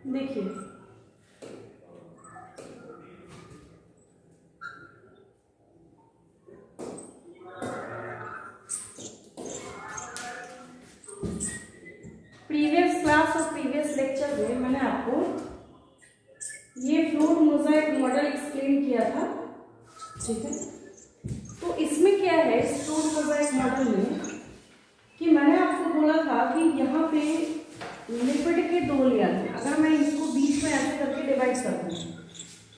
देखिए previous class और previous lecture में मैंने आपको ये फ्लूइड मोज़ाइक मॉडल एक्सप्लेन किया था, ठीक है। तो इसमें क्या है इस फ्लूइड मोज़ाइक मॉडल में कि मैंने आपको बोला था कि यहाँ पे लिपिड के दो लेयर हैं। अगर मैं इसको बीच में ऐसे करके डिवाइड कर दूँ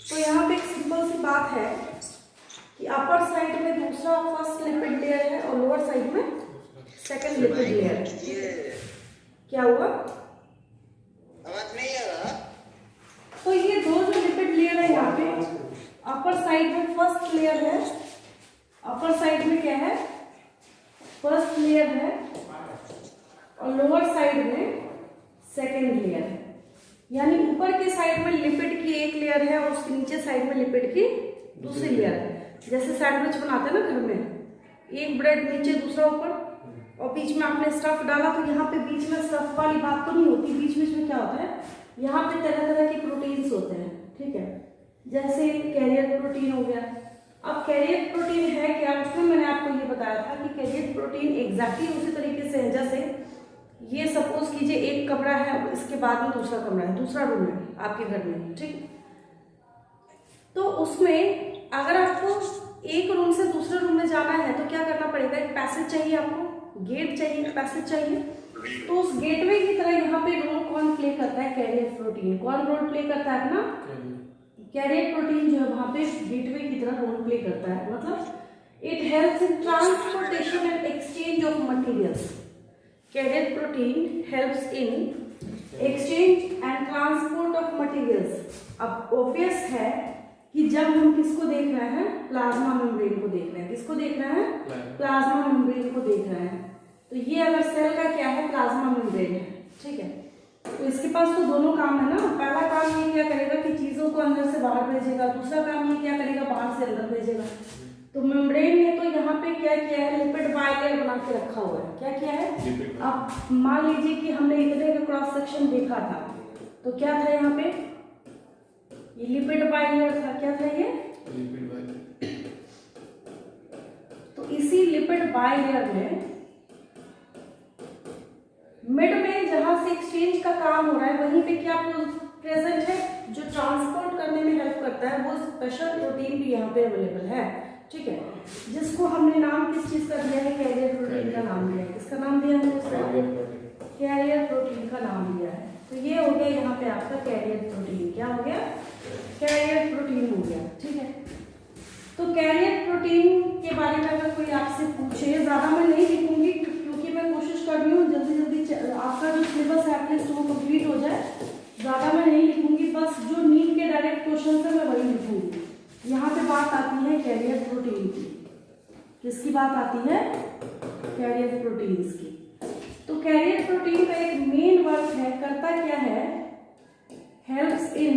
तो यहाँ पे एक सिंपल सी बात है कि अपर साइड में दूसरा फर्स्ट लिपिड लेयर है और लोअर साइड में सेकंड लिपिड लेयर है। क्या हुआ? आवाज नहीं आ रहा? तो ये दो जो लिपिड लेयर है यहाँ पे अपर साइड में फर्स्ट लेयर है, अपर साइड में क्या है फर्स्ट लेयर है और लोअर साइड में सेकंड लेयर है। यानी ऊपर के साइड में लिपिड की एक लेयर है और उसके नीचे साइड में लिपिड की दूसरी लेयर है। जैसे सैंडविच बनाते हैं ना घर में, एक ब्रेड नीचे दूसरा ऊपर और बीच में आपने स्टफ डाला, तो यहाँ पे बीच में स्टफ वाली बात तो नहीं होती। बीच बीच में क्या होता है, यहाँ पे तरह तरह के प्रोटीन्स होते हैं, ठीक है। जैसे कैरियर प्रोटीन हो गया। अब कैरियर प्रोटीन है क्या, उसमें मैंने आपको ये बताया था कि कैरियर प्रोटीन एग्जैक्टली उसी तरीके से है जैसे ये सपोज कीजिए एक कमरा है, इसके बाद में दूसरा कमरा है, दूसरा रूम है आपके घर में, ठीक। तो उसमें अगर आपको एक रूम से दूसरे रूम में जाना है तो क्या करना पड़ेगा, एक पैसेज चाहिए, आपको गेट चाहिए, एक पैसेज चाहिए। तो उस गेटवे की तरह यहाँ पे रोल कौन प्ले करता है, कैरियर प्रोटीन। कौन रोल प्ले करता है अपना, कैरियर प्रोटीन जो है वहां पे गेटवे की तरह रोल प्ले करता है। मतलब it helps in transportation and exchange of materials. Carrier protein helps in exchange and transport of materials. अब ऑब्वियस है कि जब हम किसको देख रहे हैं, प्लाज्मा मेम्ब्रेन को देख रहे हैं। किसको देख रहे हैं, प्लाज्मा मेम्ब्रेन को देख रहे हैं। तो ये अगर सेल का क्या है, प्लाज्मा मेम्ब्रेन है, ठीक है। तो इसके पास तो दोनों काम है ना। पहला काम ये क्या करेगा कि चीजों को अंदर से बाहर भेजेगा, दूसरा काम ये क्या करेगा, बाहर से अंदर भेजेगा। तो मेम्ब्रेन ने तो यहाँ पे क्या किया है, लिपिड बाइलेयर बना के रखा हुआ है। क्या किया है, अब मान लीजिए कि हमने इतने का क्रॉस सेक्शन देखा था, तो क्या था यहाँ पे, ये लिपिड बाइलेयर था। क्या था ये, लिपिड बाइलेयर। तो इसी लिपिड बाइलेयर में मिड में जहां से एक्सचेंज का काम हो रहा है वहीं पे क्या प्रेजेंट है, जो ट्रांसपोर्ट करने में हेल्प करता है, वो स्पेशल प्रोटीन भी यहाँ पे अवेलेबल है, ठीक है। जिसको हमने नाम किस चीज का दिया है, कैरियर प्रोटीन का नाम दिया है। किसका नाम दिया है, कैरियर प्रोटीन का नाम दिया है। तो ये हो गया यहाँ पे आपका कैरियर प्रोटीन। क्या हो गया, कैरियर प्रोटीन हो गया, ठीक है। तो कैरियर प्रोटीन के बारे में अगर कोई आपसे पूछे, ज्यादा मैं नहीं लिखूंगी क्योंकि मैं कोशिश कर रही हूँ जल्दी जल्दी आपका जो सिलेबस है एटलीस्ट वो कंप्लीट हो जाए। ज्यादा मैं नहीं लिखूंगी, बस जो नीट के डायरेक्ट क्वेश्चन है मैं वही लिखूंगी। यहाँ पे बात आती है कैरियर प्रोटीन की। किसकी बात आती है, कैरियर प्रोटीन्स की। तो कैरियर प्रोटीन का एक मेन वर्क है, करता क्या है, helps in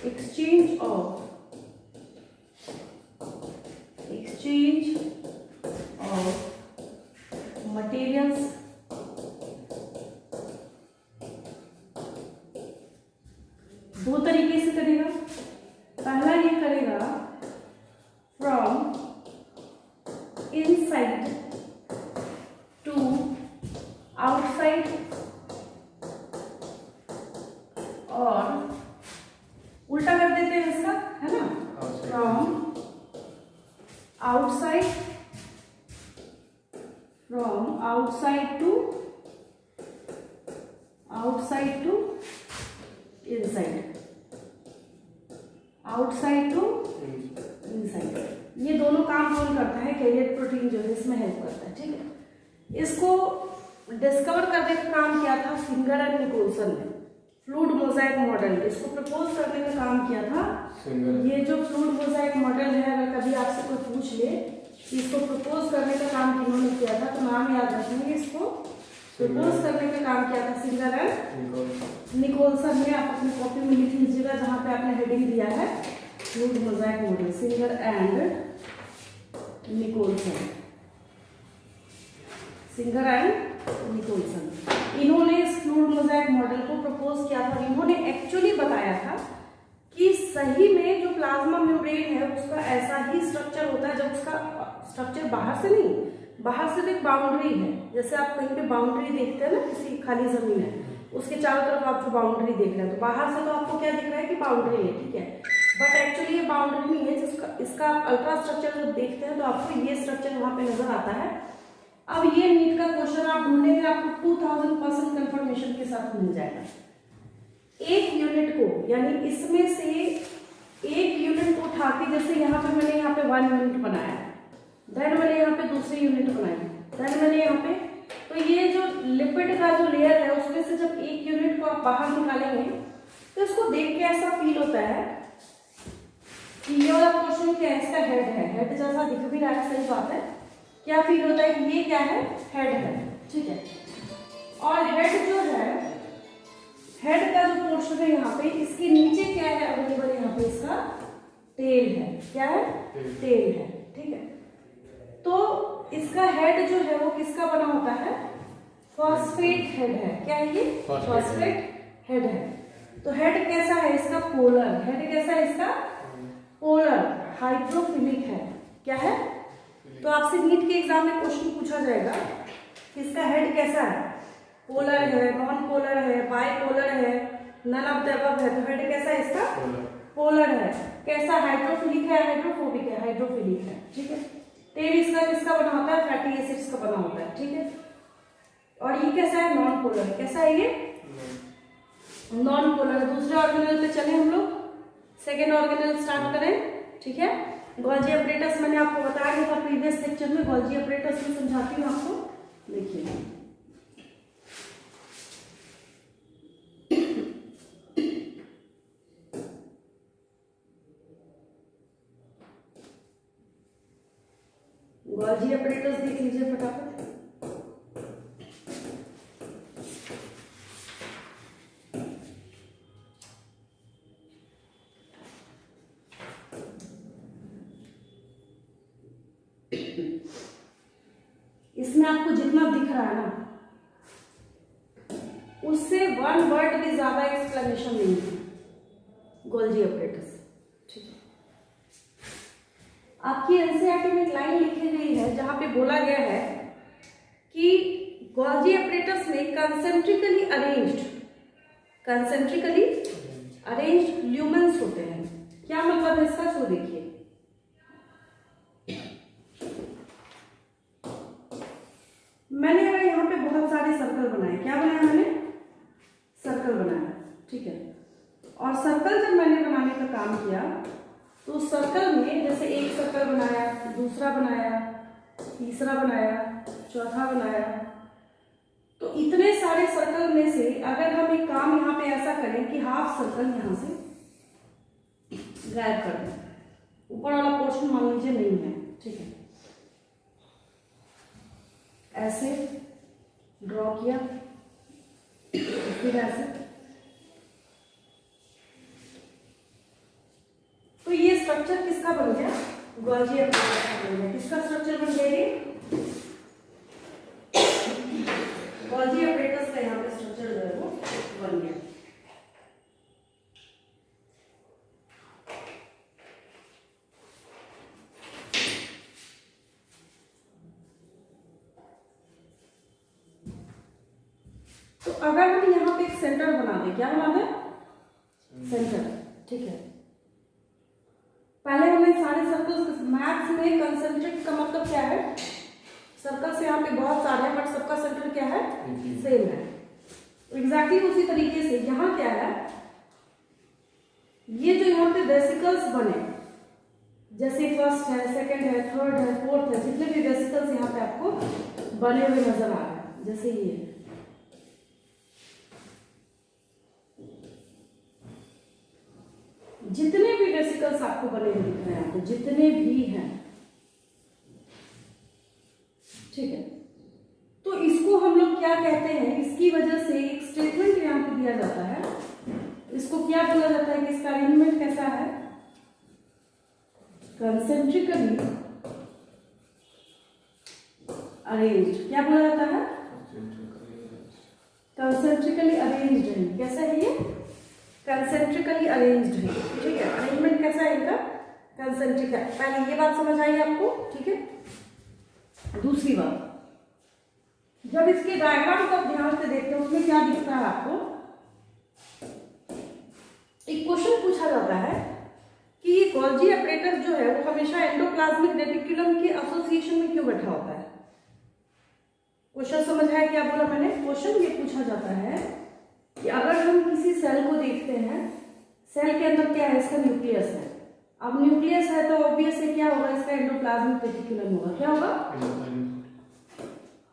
exchange of materials दो तरीके से करेगा। पहला ये करेगा फ्रॉम इनसाइड टू आउटसाइड, और उल्टा कर देते हैं इसका, है ना, from outside to inside, outside to inside. ये दोनों काम कौन करता है, कैरियर प्रोटीन जो है इसमें हेल्प करता है, ठीक है। इसको डिस्कवर करने का काम किया था सिंगर एंड निकोलसन ने। फ्लूइड मोज़ाइक मॉडल, इसको प्रपोज करने का काम किया था। ये जो फ्लूइड मोज़ाइक मॉडल है, अगर कभी आपसे कोई पूछ ले कि इसको प्रपोज करने का काम किन्होंने किया था, तो नाम याद रखेंगे। इसको प्रपोज करने का काम किया था सिंगर एंड निकोलसन ने। आप अपनी कॉपी में लिख लीजिएगा जहां पे आपने हेडिंग दिया है fluid mosaic model, Singer and Nicolson. Singer and Nicolson, इन्होंने इस फ्लूइड मोज़ेक मॉडल को प्रपोज किया था। इन्होंने एक्चुअली बताया था कि सही में जो प्लाज्मा मेम्ब्रेन है उसका ऐसा ही स्ट्रक्चर होता है, जब उसका स्ट्रक्चर बाहर से नहीं, बाहर से तो एक बाउंड्री है, जैसे आप कहीं पे बाउंड्री देखते हैं ना, किसी खाली जमीन है उसके चारों तरफ आप जो बाउंड्री देख रहे हैं, तो बाहर से तो आपको क्या दिख रहा है कि बाउंड्री है, ठीक है, बट एक्चुअली ये बाउंड्री नहीं है। जिसका इसका आप अल्ट्रा स्ट्रक्चर जब देखते हैं तो आपको ये स्ट्रक्चर वहां पे नजर आता है। अब ये नीट का क्वेश्चन आप ढूंढेंगे, आपको 2000% कंफर्मेशन के साथ मिल जाएगा। एक यूनिट को, यानी इसमें से एक यूनिट को उठा के, जैसे यहाँ पे मैंने यहाँ पे 1 यूनिट बनाया, देन मैंने यहाँ पे दूसरी यूनिट बनाई, देन मैंने यहाँ पे, तो ये जो लिपिड का जो लेयर है उसमें से जब एक यूनिट को आप बाहर निकालेंगे तो इसको देख के ऐसा फील होता है कि ये वाला पोर्शन क्या है, इसका हेड है, हेड जैसा दिख भी रहा है, सही बात है। क्या फील होता है कि ये क्या है, हेड है, ठीक है। और हेड जो है, हेड का जो पोर्शन है यहाँ पे, इसके नीचे क्या है अवेलेबल, यहाँ पे इसका टेल है, क्या है, टेल है, ठीक है। तो इसका हेड जो है वो किसका बना होता है, फॉस्फेट हेड है, क्या है ये, फॉस्फेट हेड है। तो हेड कैसा है इसका, पोलर, हेड कैसा है इसका, पोलर हाइड्रोफिलिक है, क्या है। तो आपसे नीट के एग्जाम में क्वेश्चन पूछा जाएगा कि इसका हेड कैसा है, पोलर है, नॉन पोलर है, बाइपोलर है, नन ऑफ द अबव है, तो हेड कैसा है इसका, पोलर है। कैसा, हाइड्रोफिलिक है, हाइड्रोफोबिक है, हाइड्रोफिलिक है, ठीक है। टेल इसका किसका बना होता है, फैटी एसिड्स का बना होता है, ठीक है। और ये कैसा है, नॉन पोलर, कैसा है ये, नॉन पोलर। दूसरे ऑर्गेनल पे चले हम लोग, सेकेंड ऑर्गेनल स्टार्ट करें, ठीक है। गोल्जी अपरेटस मैंने आपको बताया था प्रीवियस लेक्चर में, गोल्जी अपरेटस में समझाती हूँ आपको, देखिए। गोल्जी अपरेटस देख लीजिए फटाफट। इसमें आपको जितना दिख रहा है ना, उससे 1 वर्ड भी ज्यादा एक्सप्लेनेशन नहीं है गोल्जी अपरेटस, ठीक है। आपकी एनसीईआरटी में एक लाइन लिखी गई है जहां पे बोला गया है कि गोल्जी अपरेटस में कंसेंट्रिकली अरेंज्ड ल्यूमेंस होते हैं। क्या मतलब है इसका, सो देखिए। मैंने अगर यहाँ पे बहुत सारे सर्कल बनाए, क्या बनाया मैंने, सर्कल बनाया, ठीक है। और सर्कल जब मैंने बनाने का काम किया तो सर्कल में जैसे एक सर्कल बनाया, दूसरा बनाया, तीसरा बनाया, चौथा बनाया, तो इतने सारे सर्कल में से अगर हम एक काम यहाँ पे ऐसा करें कि हाफ सर्कल यहाँ से गायब कर दें, ऊपर वाला पोर्शन मान लीजिए नहीं है, ठीक है, ऐसे ड्रॉ किया, फिर ऐसे, तो ये स्ट्रक्चर किसका बन गया, गोल्जी अपरेटस का बन गया। किसका स्ट्रक्चर बन गया ये, गोल्जी अपरेटस का यहाँ पे स्ट्रक्चर जो है वो बन गया। तो अगर हम यहाँ पे एक सेंटर बना दें, क्या बना दें, सेंटर, ठीक है। पहले हमने सारे सर्कल्स, मैथ्स में कंसेंट्रिक का मतलब क्या है, सर्कल से यहाँ पे बहुत सारे हैं बट सबका सेंटर क्या है, सेम है। एग्जैक्टली उसी तरीके से यहाँ क्या है, ये जो यहाँ पे वेसिकल्स बने, जैसे फर्स्ट है, सेकंड है, थर्ड है, फोर्थ है, जितने भी वेसिकल्स यहाँ पे आपको बने हुए नजर आ रहे हैं, जैसे ये जितने भी वेसिकल्स आपको बने हुए दिख रहे हैं, आपको जितने भी हैं, ठीक है। तो इसको हम लोग क्या कहते हैं, इसकी वजह से एक स्टेटमेंट यहाँ पे दिया जाता है, इसको क्या बोला जाता है कि इसका अरेंजमेंट कैसा है, कंसेंट्रिकली अरेंज्ड, क्या बोला जाता है? कंसेंट्रिकली अरेंज्ड है। कैसा है ये? कंसेंट्रिकली अरेंज्ड है। ठीक है, अरेंजमेंट कैसा है इनका? कंसेंट्रिक है। पहले ये बात समझ आई आपको, ठीक है। दूसरी बात, जब इसके डायग्राम को आप ध्यान से देखते हो उसमें क्या दिखता है आपको? एक क्वेश्चन पूछा जाता है कि ये गोल्जी apparatus जो है वो हमेशा एंडोप्लाज्मिक रेटिकुलम के एसोसिएशन में क्यों बैठा होता है? क्वेश्चन समझ आया क्या बोला मैंने? क्वेश्चन ये पूछा जाता है कि अगर हम किसी सेल को देखते हैं, सेल के अंदर क्या है? इसका न्यूक्लियस है। अब न्यूक्लियस है तो ऑब्वियस है क्या होगा? इसका एंडोप्लाज्मिक रेटिकुलम होगा। क्या होगा?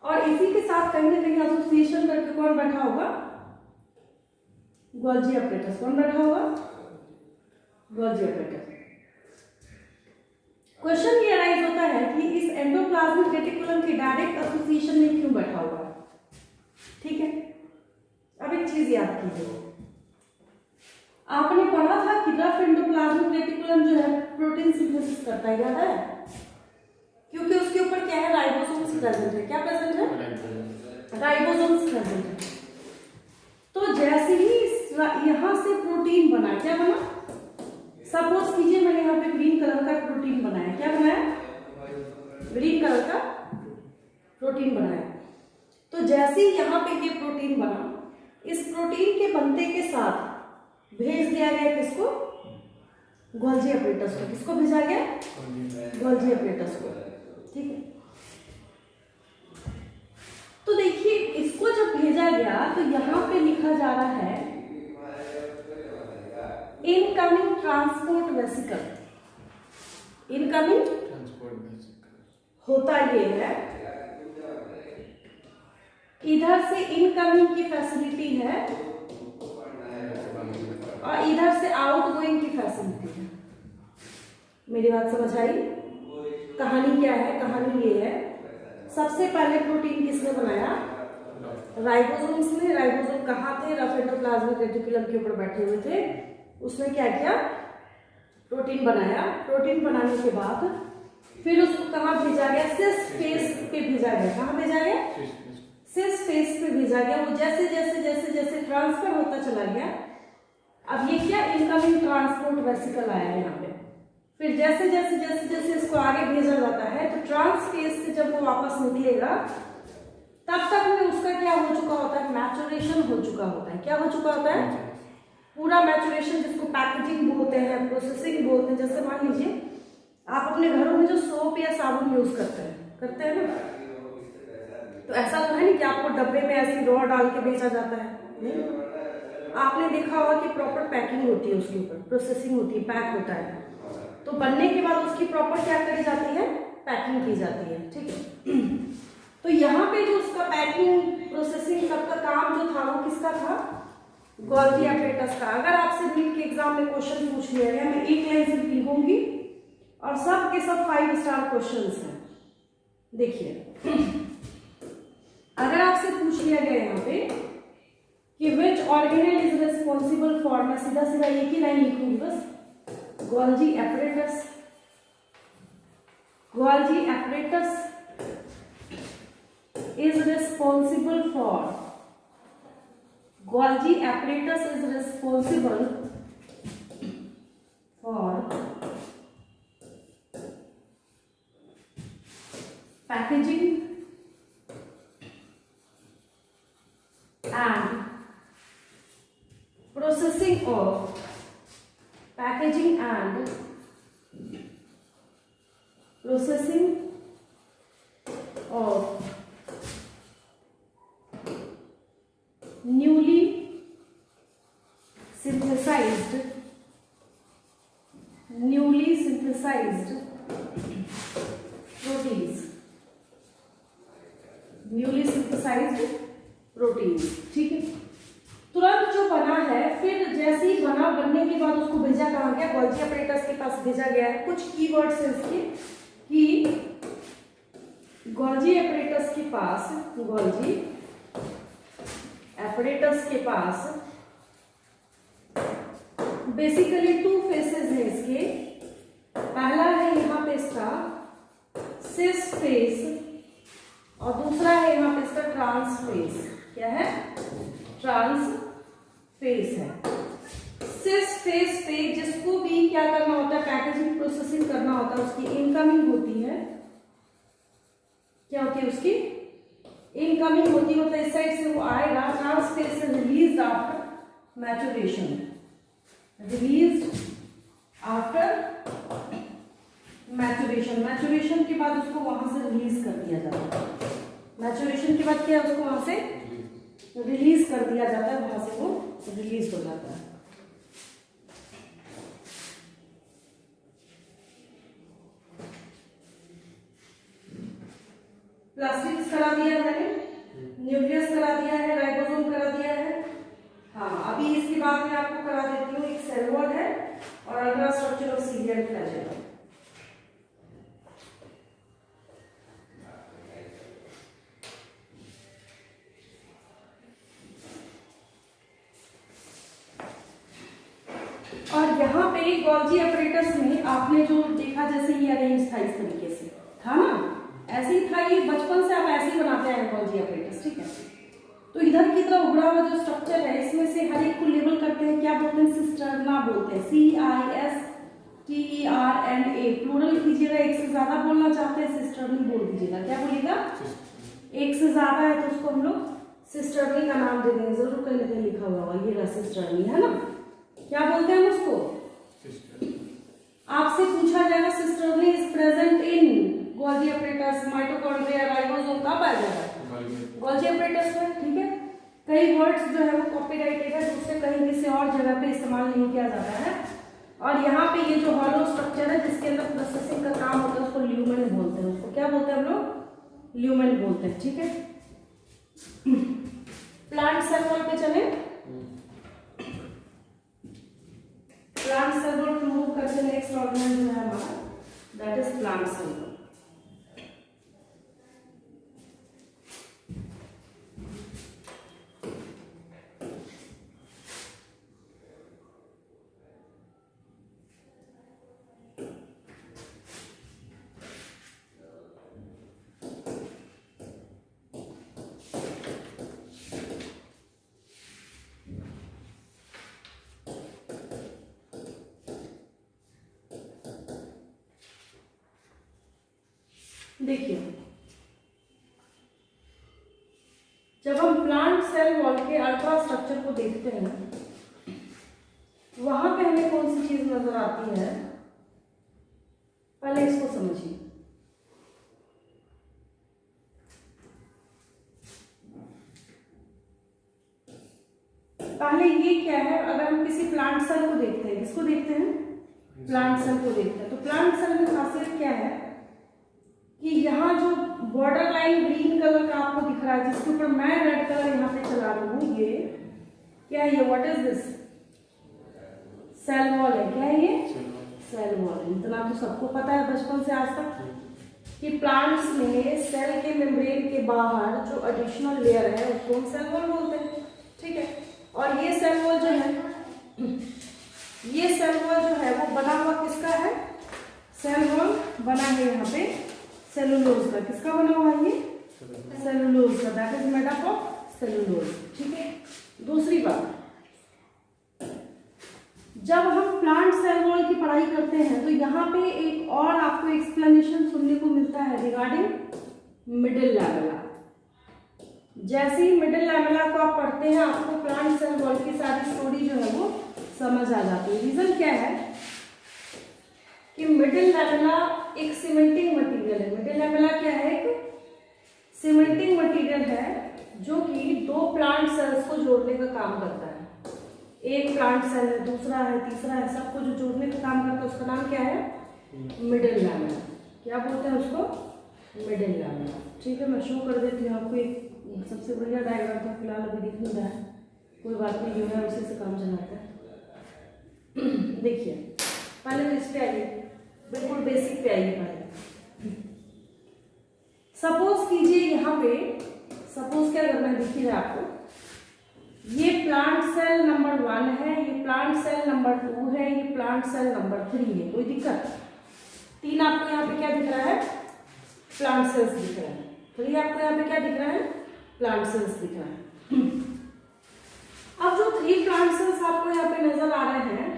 और इसी के साथ कहीं ना कहीं एसोसिएशन करके कौन बैठा होगा? Golgi apparatus। कौन बैठा होगा? Golgi apparatus। क्वेश्चन ये अराइज होता है कि इस एंडोप्लाज्मिक रेटिकुलम के डायरेक्ट एसोसिएशन में क्यों बैठा हुआ है? ठीक है, अब एक चीज याद कीजिए, आपने पढ़ा था कि रफ एंडोप्लाज्मिक रेटिकुलम जो है प्रोटीन सिंथेसिस करता है, याद है? क्योंकि उसके ऊपर क्या है? राइबोसोम्स प्रेजेंट है। क्या प्रेजेंट है? राइबोसोम्स प्रेजेंट है। तो जैसे ही यहां से प्रोटीन बना, क्या बना? सपोज कीजिए मैंने यहाँ पे ग्रीन कलर का प्रोटीन बनाया। क्या बनाया? ग्रीन कलर का प्रोटीन बनाया। तो जैसे ही यहाँ पे ये प्रोटीन बना, इस प्रोटीन के बनते के साथ भेज दिया गया किसको? गोल्जी apparatus को। किसको भेजा गया? गोल्जी apparatus को। ठीक है, तो देखिए इसको जब भेजा गया तो यहाँ पे लिखा जा रहा है इनकमिंग ट्रांसपोर्ट वेसिकल। इनकमिंग होता ये है, इधर से इनकमिंग की फैसिलिटी है और इधर से आउटगोइंग की फैसिलिटी है। मेरी बात समझ आई? कहानी क्या है? कहानी ये है, सबसे पहले प्रोटीन किसने बनाया? राइबोसोम्स ने। राइबोसोम कहाँ थे? रफ एंडोप्लाज्मिक रेटिकुलम के ऊपर बैठे हुए थे। उसने क्या किया? प्रोटीन बनाया। प्रोटीन बनाने के बाद फिर उसको कहाँ भेजा गया? सिस फेस पे भेजा गया। कहाँ भेजा गया? सिस फेस पे भेजा गया। वो जैसे जैसे जैसे जैसे ट्रांसफर होता चला गया, अब ये क्या? इनकमिंग ट्रांसपोर्ट वेसिकल आया यहाँ पे। फिर जैसे जैसे जैसे जैसे इसको आगे भेजा जाता है तो ट्रांसफेज से जब वो वापस निकलेगा तब तक में उसका क्या हो चुका होता है? मैचुरेशन हो चुका होता है। क्या हो चुका होता है? पूरा मैचुरेशन, जिसको पैकेजिंग बोलते हैं, प्रोसेसिंग बोलते हैं। जैसे मान लीजिए आप अपने घरों में जो सोप या साबुन यूज करते हैं ना, तो ऐसा तो है नहीं कि आपको डब्बे में ऐसी रॉ डाल के बेचा जाता है। नहीं, आपने देखा होगा कि प्रॉपर पैकिंग होती है, उसके ऊपर प्रोसेसिंग होती है, पैक होता है। तो बनने के बाद उसकी प्रॉपर क्या करी जाती है? पैकिंग की जाती है। ठीक है, तो यहाँ पे जो उसका पैकिंग, प्रोसेसिंग, सबका काम जो था वो किसका था? गोल्जी apparatus का। अगर आपसे नीट के एग्जाम में क्वेश्चन पूछ लिया गया, मैं एक लाइन से लिखूंगी और सब के सब 5 स्टार क्वेश्चंस हैं। देखिए, अगर आपसे पूछ लिया गया यहाँ पे कि विच ऑर्गेनेल इज रिस्पॉन्सिबल फॉर, मैं सीधा सीधा एक ही लाइन लिखूंगी बस, Golgi apparatus। Golgi apparatus is responsible for, Golgi apparatus is responsible for packaging and processing of packaging and processing of newly synthesized proteins, newly synthesised proteins. ठीक है, तुरंत जो बना है, फिर जैसे ही बना, बनने के बाद उसको भेजा कहाँ गया? गोल्जी apparatus के पास भेजा गया है। कुछ कीवर्ड्स हैं इसके कि गोल्जी apparatus के पास, गोल्जी apparatus के पास बेसिकली 2 फेसेस हैं इसके। पहला है यहाँ पे इसका सिस फेस और दूसरा है यहाँ पे इसका ट्रांसफेस। क्या है? ट्रांसफेस है। सिस फेस पे जिसको भी क्या करना होता है, पैकेजिंग प्रोसेसिंग करना होता है, उसकी इनकमिंग होती है। क्या होती है? उसकी इनकमिंग होती है, मतलब इस साइड से वो आएगा। ट्रांसफेस से release after maturation, release after maturation. Maturation के बाद उसको वहां से रिलीज कर दिया जाता है। मैचुरेशन के बाद क्या है, उसको वहां से रिलीज कर दिया जाता है, वहां से वो रिलीज हो जाता है। प्लास्टिक्स करा दिया है मैंने, न्यूक्लियस करा दिया है, राइबोसोम करा दिया है। हाँ, अभी इसके बाद में आपको करा देती हूँ, एक सेल वॉल है और ultra structure of serial flagella. और यहाँ पे गोल्जी अपरेटस में आपने जो देखा, जैसे ये अरेंज था इस तरीके से, था ना? ऐसे ही था, ये बचपन से आप ऐसे ही बनाते हैं गोल्जी अपरेटस, ठीक है? तो इधर की तरह उभरा हुआ जो स्ट्रक्चर है, इसमें से हर एक को लेबल करते हैं। क्या बोलते हैं? सिस्टर्ना बोलते हैं। CISTERNA। प्लूरल कीजिएगा, एक से ज्यादा बोलना चाहते हैं सिस्टर्नी बोल दीजिएगा। क्या बोलिएगा? एक से ज्यादा है तो उसको हम लोग सिस्टर्नी का नाम दे देंगे। जरूर कहीं ना कहीं लिखा हुआ होगा, ये रहा सिस्टर्नी, है ना? क्या बोलते हैं उसको? आपसे पूछा जाएगा cisternae is present in Golgi apparatus, mitochondria, ribosome का पाया जाता है गोल्जी अपरेटस में, ठीक है? कई वर्ड्स जो है वो कॉपीराइटेड है, दूसरे कहीं किसी और जगह पे इस्तेमाल नहीं किया जाता है। और यहाँ पे ये जो हॉलो स्ट्रक्चर है जिसके अंदर प्रोसेसिंग का काम होता है, उसको ल्यूमेन बोलते हैं। उसको क्या बोलते हैं हम लोग? ल्यूमेन बोलते हैं, ठीक है? प्लांट सेल वॉल पे चले। प्लांट सेल वॉल को मूव करके नेक्स्ट ऑर्गेनाइज जो है हमारा, that is plant cell wall. देखिए, जब हम प्लांट सेल वॉल के अल्ट्रा स्ट्रक्चर को देखते हैं, वहां पे हमें कौन सी चीज नजर आती है? पहले इसको समझिए। पहले ये क्या है, अगर हम किसी प्लांट सेल को देखते हैं, किसको देखते हैं? प्लांट सेल को देखते हैं। तो प्लांट सेल में खासियत क्या है कि यहाँ जो बॉर्डर लाइन ग्रीन कलर का आपको दिख रहा है, जिसके ऊपर मैं रेड कलर यहाँ पे चला रही हूँ, ये क्या है? ये what is this? Cell wall है। क्या है ये? सेल वॉल है। इतना तो सबको पता है बचपन से आज तक कि प्लांट्स में सेल के मेम्ब्रेन के बाहर जो एडिशनल लेयर है उसको हम सेल वॉल बोलते हैं, ठीक है? और ये सेल वॉल जो है, ये सेल वॉल जो है वो बना हुआ किसका है? सेल वॉल बना है यहाँ पे सेलुलोज का। किसका बना हुआ है? ये सेलुलोज का, that is made up of cellulose, ठीक है? दूसरी बात, जब हम प्लांट सेल वॉल की पढ़ाई करते हैं तो यहाँ पे एक और आपको एक्सप्लेनेशन सुनने को मिलता है रिगार्डिंग मिडिल लैमेला। जैसे ही मिडिल लैमेला को आप पढ़ते हैं, आपको प्लांट सेल वॉल की सारी स्टोरी जो है वो समझ आ जाती है। रीजन क्या है कि मिडिल लैमेला एक सीमेंटिंग मटेरियल है। मिडिल लैमेला क्या है? एक सीमेंटिंग मटेरियल है जो कि दो प्लांट सेल्स को जोड़ने का काम करता है। एक प्लांट सेल है, दूसरा है, तीसरा है, सबको जो जोड़ने का काम करता है उसका नाम क्या है? Middle lamella. क्या बोलते हैं उसको? मिडिल लैमेला, ठीक है? मैं शो कर देती हूँ आपको। एक सबसे बढ़िया डायग्राम तो फिलहाल अभी दिख नहीं रहा है, कोई बात नहीं, जो है उसी से काम चलाता है। देखिए, पहले तो इस पे आइए, बिल्कुल बेसिक पे आइए। पहले सपोज कीजिए, यहाँ पे सपोज क्या करना है, देखिए आपको, ये प्लांट सेल नंबर 1 है, ये प्लांट सेल नंबर 2 है, ये प्लांट सेल नंबर 3 है। कोई दिक्कत? 3 आपको यहाँ पे क्या दिख रहा है? प्लांट सेल्स दिख रहा है, तो ये आपको यहाँ पे क्या दिख रहा है, प्लांट सेल्स दिख रहा है। अब जो 3 प्लांट सेल्स आपको यहाँ पे नजर आ रहे हैं,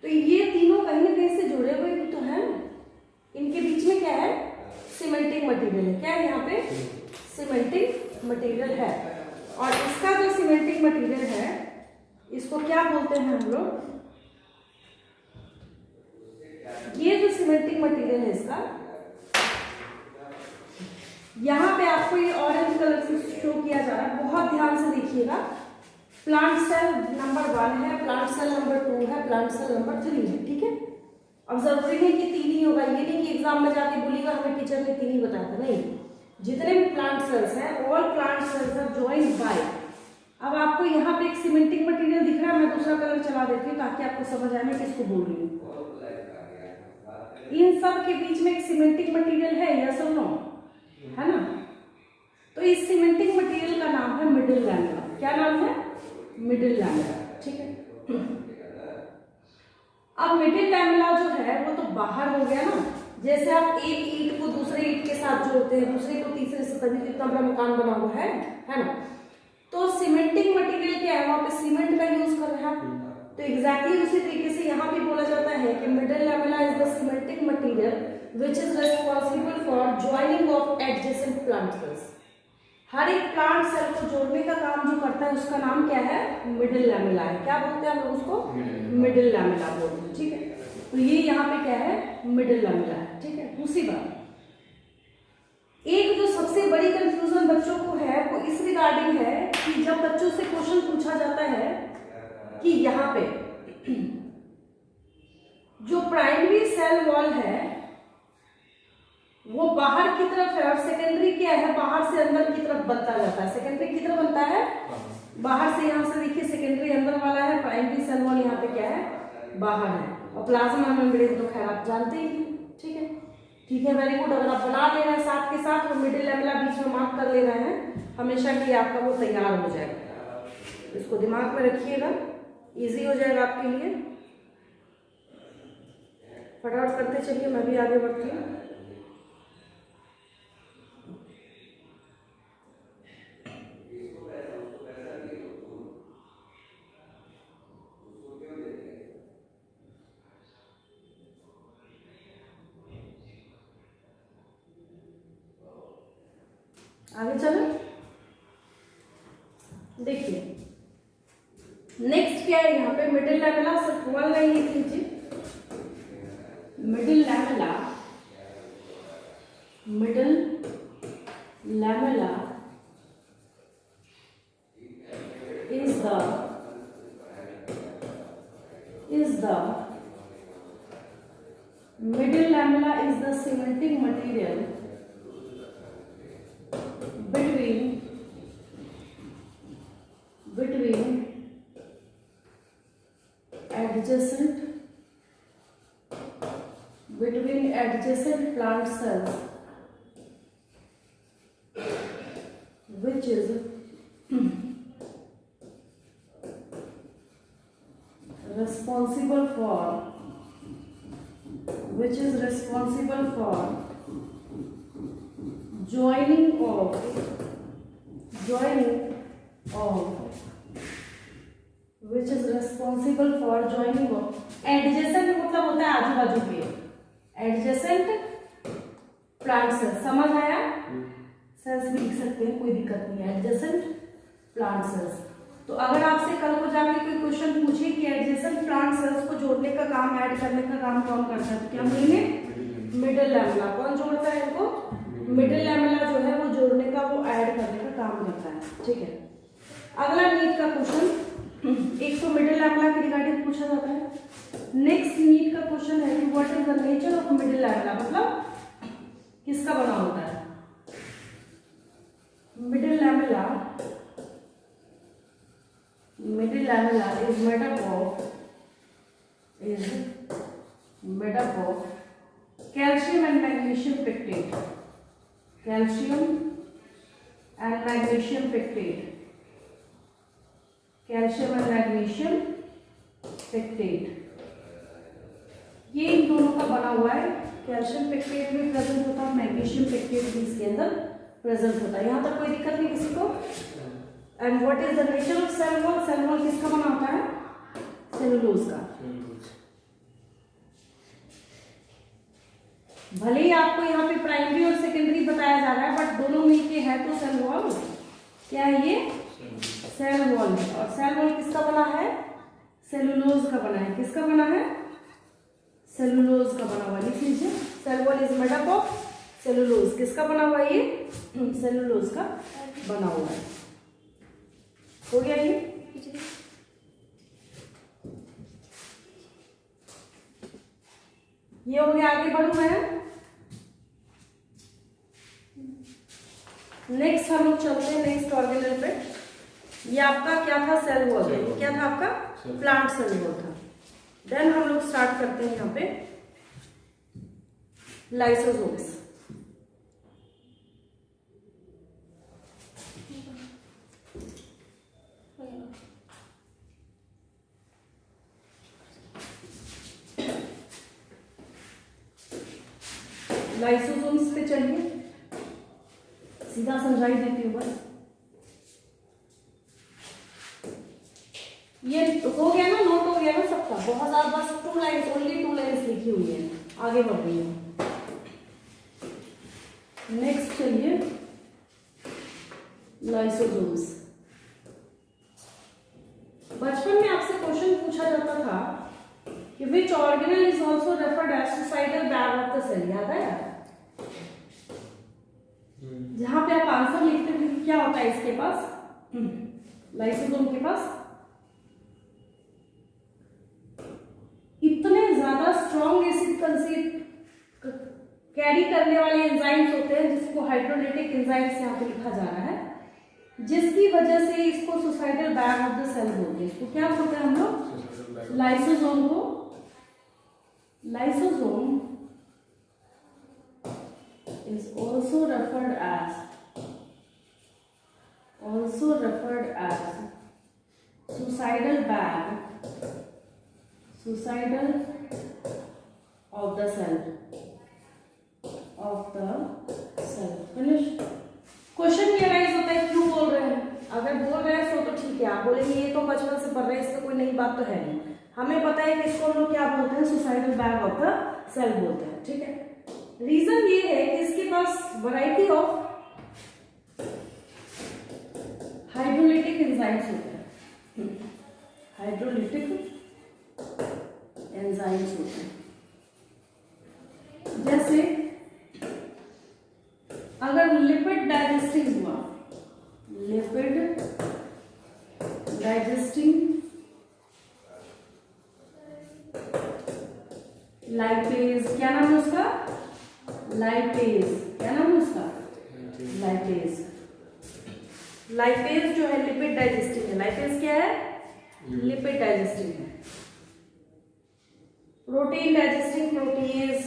तो ये तीनों कहीं ना कहीं से जुड़े हुए भी तो हैं। इनके बीच में क्या है, सीमेंटिंग मटेरियल है। क्या है यहाँ पे, सीमेंटिंग मटेरियल है। और इसका जो सीमेंटिंग मटेरियल है, इसको क्या बोलते हैं हम लोग, ये जो सीमेंटिंग मटेरियल है इसका, यहाँ पे आपको ये ऑरेंज कलर से शो किया जा रहा है, बहुत ध्यान से देखिएगा। प्लांट सेल नंबर 1 है, प्लांट सेल नंबर 2 है, प्लांट सेल नंबर 3 है, ठीक है। अब जरूरी नहीं कि 3 ही होगा, ये नहीं कि एग्जाम में जाके बोलिएगा हमें टीचर ने 3 ही बताया था, नहीं, जितने भी प्लांट सेल्स हैं, all plant cells are joined by. अब आपको यहाँ पे एक सीमेंटिंग मटेरियल दिख रहा है, मैं दूसरा कलर चला देती हूँ ताकि आपको समझ आए मैं किसको बोल रही हूँ। इन सब के बीच में एक सीमेंटिंग मटेरियल है, यस और नो, है ना। तो इस सीमेंटिंग मटेरियल का नाम है मिडिल लैमेला। क्या नाम है, मिडिल लैमेला, ठीक है। अब मिडिल लैमेला जो है वो तो बाहर हो गया ना, जैसे आप एक ईंट को दूसरे ईंट के साथ जोड़ते हैं, दूसरे को तीसरे से, तभी तो इतना बड़ा मकान बना हुआ है ना। तो सीमेंटिंग मटेरियल क्या है, वहां पे सीमेंट का यूज कर रहे हैं। तो एग्जैक्टली उसी तरीके से यहाँ भी बोला जाता है कि middle lamella is the cementing material which is responsible for joining of adjacent plant cells. हर एक प्लांट सेल को जोड़ने का काम जो करता है उसका नाम क्या है, मिडिल लैमेला है। क्या बोलते हैं हम लोग उसको, मिडिल लैमेला बोलते हैं, ठीक है। तो ये यहाँ पे क्या है, मिडिल लैमेला है, ठीक है। दूसरी बात, एक जो सबसे बड़ी कंफ्यूजन बच्चों को है वो इस रिगार्डिंग है कि जब बच्चों से क्वेश्चन पूछा जाता है कि यहाँ पे जो प्राइमरी सेल वॉल है वो बाहर की तरफ है और सेकेंडरी क्या है, बाहर से अंदर की तरफ बनता जाता है। सेकेंडरी की तरफ बनता है बाहर से, यहाँ से देखिए सेकेंडरी अंदर वाला है, प्राइमरी सेल वॉल यहाँ पे क्या है, बाहर है। और प्लाज्मा मेम्ब्रेन तो खैर आप जानते ही, ठीक है, ठीक है, वेरी गुड। अगर आप बना ले रहे हैं साथ के साथ और मिडिल लैमेला बीच में मार्क कर ले रहे हैं, हमेशा के लिए आपका वो तैयार हो जाएगा। इसको दिमाग में रखिएगा, इजी हो जाएगा आपके लिए। फटाफट करते चलिए, मैं भी आगे बढ़ती हूँ। आगे चलो, देखिए नेक्स्ट क्या है यहाँ पे, मिडिल लैमेला। सिर्फ वन लाइन लिख लीजिए, middle lamella, middle lamella is the middle lamella is the cementing material between adjacent plant cells, which is responsible for joining of which is responsible for joining of adjacent मतलब होता है आजू बाजू के, adjacent plant cells। समझ आया, sales भी लिख सकते हैं, कोई दिक्कत नहीं है, adjacent plant cells। तो अगर आपसे कल को जाके कोई क्वेश्चन पूछे कि एडजेसेंट प्लांट सेल्स को जोड़ने का काम, ऐड करने का काम कौन करता है, तो क्या बोलेंगे, मिडिल लैमेला। कौन जोड़ता है इनको, मिडिल लैमेला जो है वो जोड़ने का, वो ऐड करने का काम करता है, ठीक है। अगला नीट का क्वेश्चन, एक तो मिडिल लैमेला के रिगार्डिंग पूछा जाता है। नेक्स्ट नीट का क्वेश्चन है कि what is the nature of middle lamella, मतलब किसका बना होता है। Middle lamella is made up of calcium and magnesium pectate, calcium and magnesium pectate, calcium and magnesium pectate, ये इन दोनों का बना हुआ है। कैल्शियम पेक्टेट भी प्रेजेंट होता है, मैग्नीशियम पेक्टेट भी इसके अंदर प्रेजेंट होता है। यहाँ तक कोई दिक्कत नहीं किसी को। And what is the nature of cell wall? Cell wall किसका बना होता है? सेलुलोज का। भले ही आपको यहाँ पे प्राइमरी और सेकेंडरी बताया जा रहा है, बट दोनों मिलके है तो सेल वॉल क्या है? ये सेल वॉल है। और सेल वॉल किसका बना है? सेलुलोज का बना है। किसका बना है? सेलुलोज का बना हुआ। लिख लीजिए, cell wall is made up of cellulose. किसका बना हुआ है? ये सेलुलोज का बना हुआ है। हो गया ये हो गया। आगे बढ़ू मैं। नेक्स्ट हम लोग चलते हैं नेक्स्ट ऑर्गेनल पे। ये आपका क्या था? Cell wall. क्या था आपका? प्लांट सेल वॉल था। देन हम लोग स्टार्ट करते हैं यहाँ पे लाइसोसोम्स। लाइसोसोम्स पे चलिए, सीधा समझाई देती हूँ बस। ये हो गया ना, नोट हो गया ना सबका? बहुत ज्यादा, बस 2 लाइन्स, ओनली 2 लाइन्स लिखी हुई है। आगे बढ़ रही है। नेक्स्ट चलिए लाइसोसोम्स। बचपन में आपसे क्वेश्चन पूछा जाता था कि which organelle is also referred as suicidal bag of the cell. याद है? जहां पे आप आंसर लिखते हैं क्या होता है इसके पास? लाइसोसोम के पास इतने ज्यादा स्ट्रॉन्ग एसिड कैरी करने वाले एंजाइम्स होते हैं, जिसको हाइड्रोलाइटिक एंजाइम्स यहाँ पे लिखा जा रहा है, जिसकी वजह से इसको suicidal bag of the cell बोलते हैं। इसको क्या बोलते हैं हम लोग? लाइसोसोम को। Lysosome is also referred as suicidal bag of the cell finish। Question realise होता है क्यों बोल रहे हैं। अगर बोल रहे हैं तो ठीक है, आप बोलेंगे ये तो बचपन से पढ़ रहे हैं, इसमें कोई नई बात तो है नहीं। हमें पता है कि इसको हम लोग क्या बोलते हैं? Suicidal bag of the cell बोलते हैं। ठीक है। रीजन ये है कि इसके पास वैरायटी ऑफ हाइड्रोलाइटिक एंजाइम्स होते हैं। हाइड्रोलाइटिक एंजाइम्स होते हैं। जैसे अगर लिपिड डाइजेस्टिंग हुआ, लिपिड डाइजेस्टिंग लाइपेज, क्या नाम है उसका? लाइपेज। क्या नाम है उसका? लाइपेज। लाइपेज जो है लिपिड डाइजेस्टिंग है। लाइपेज क्या है? लिपिड डाइजेस्टिंग है। Protein digesting protease,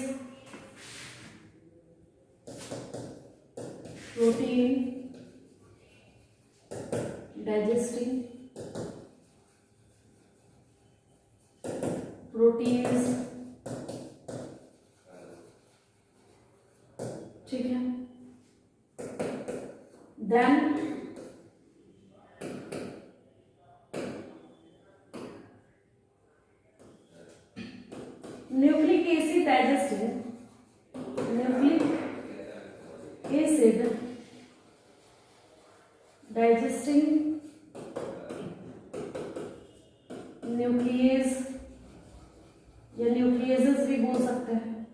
protein digesting proteins. ठीक है। Then nucleic acid digesting, nucleic acid digesting nucleus या न्यूक्लियसेस भी बोल सकते हैं।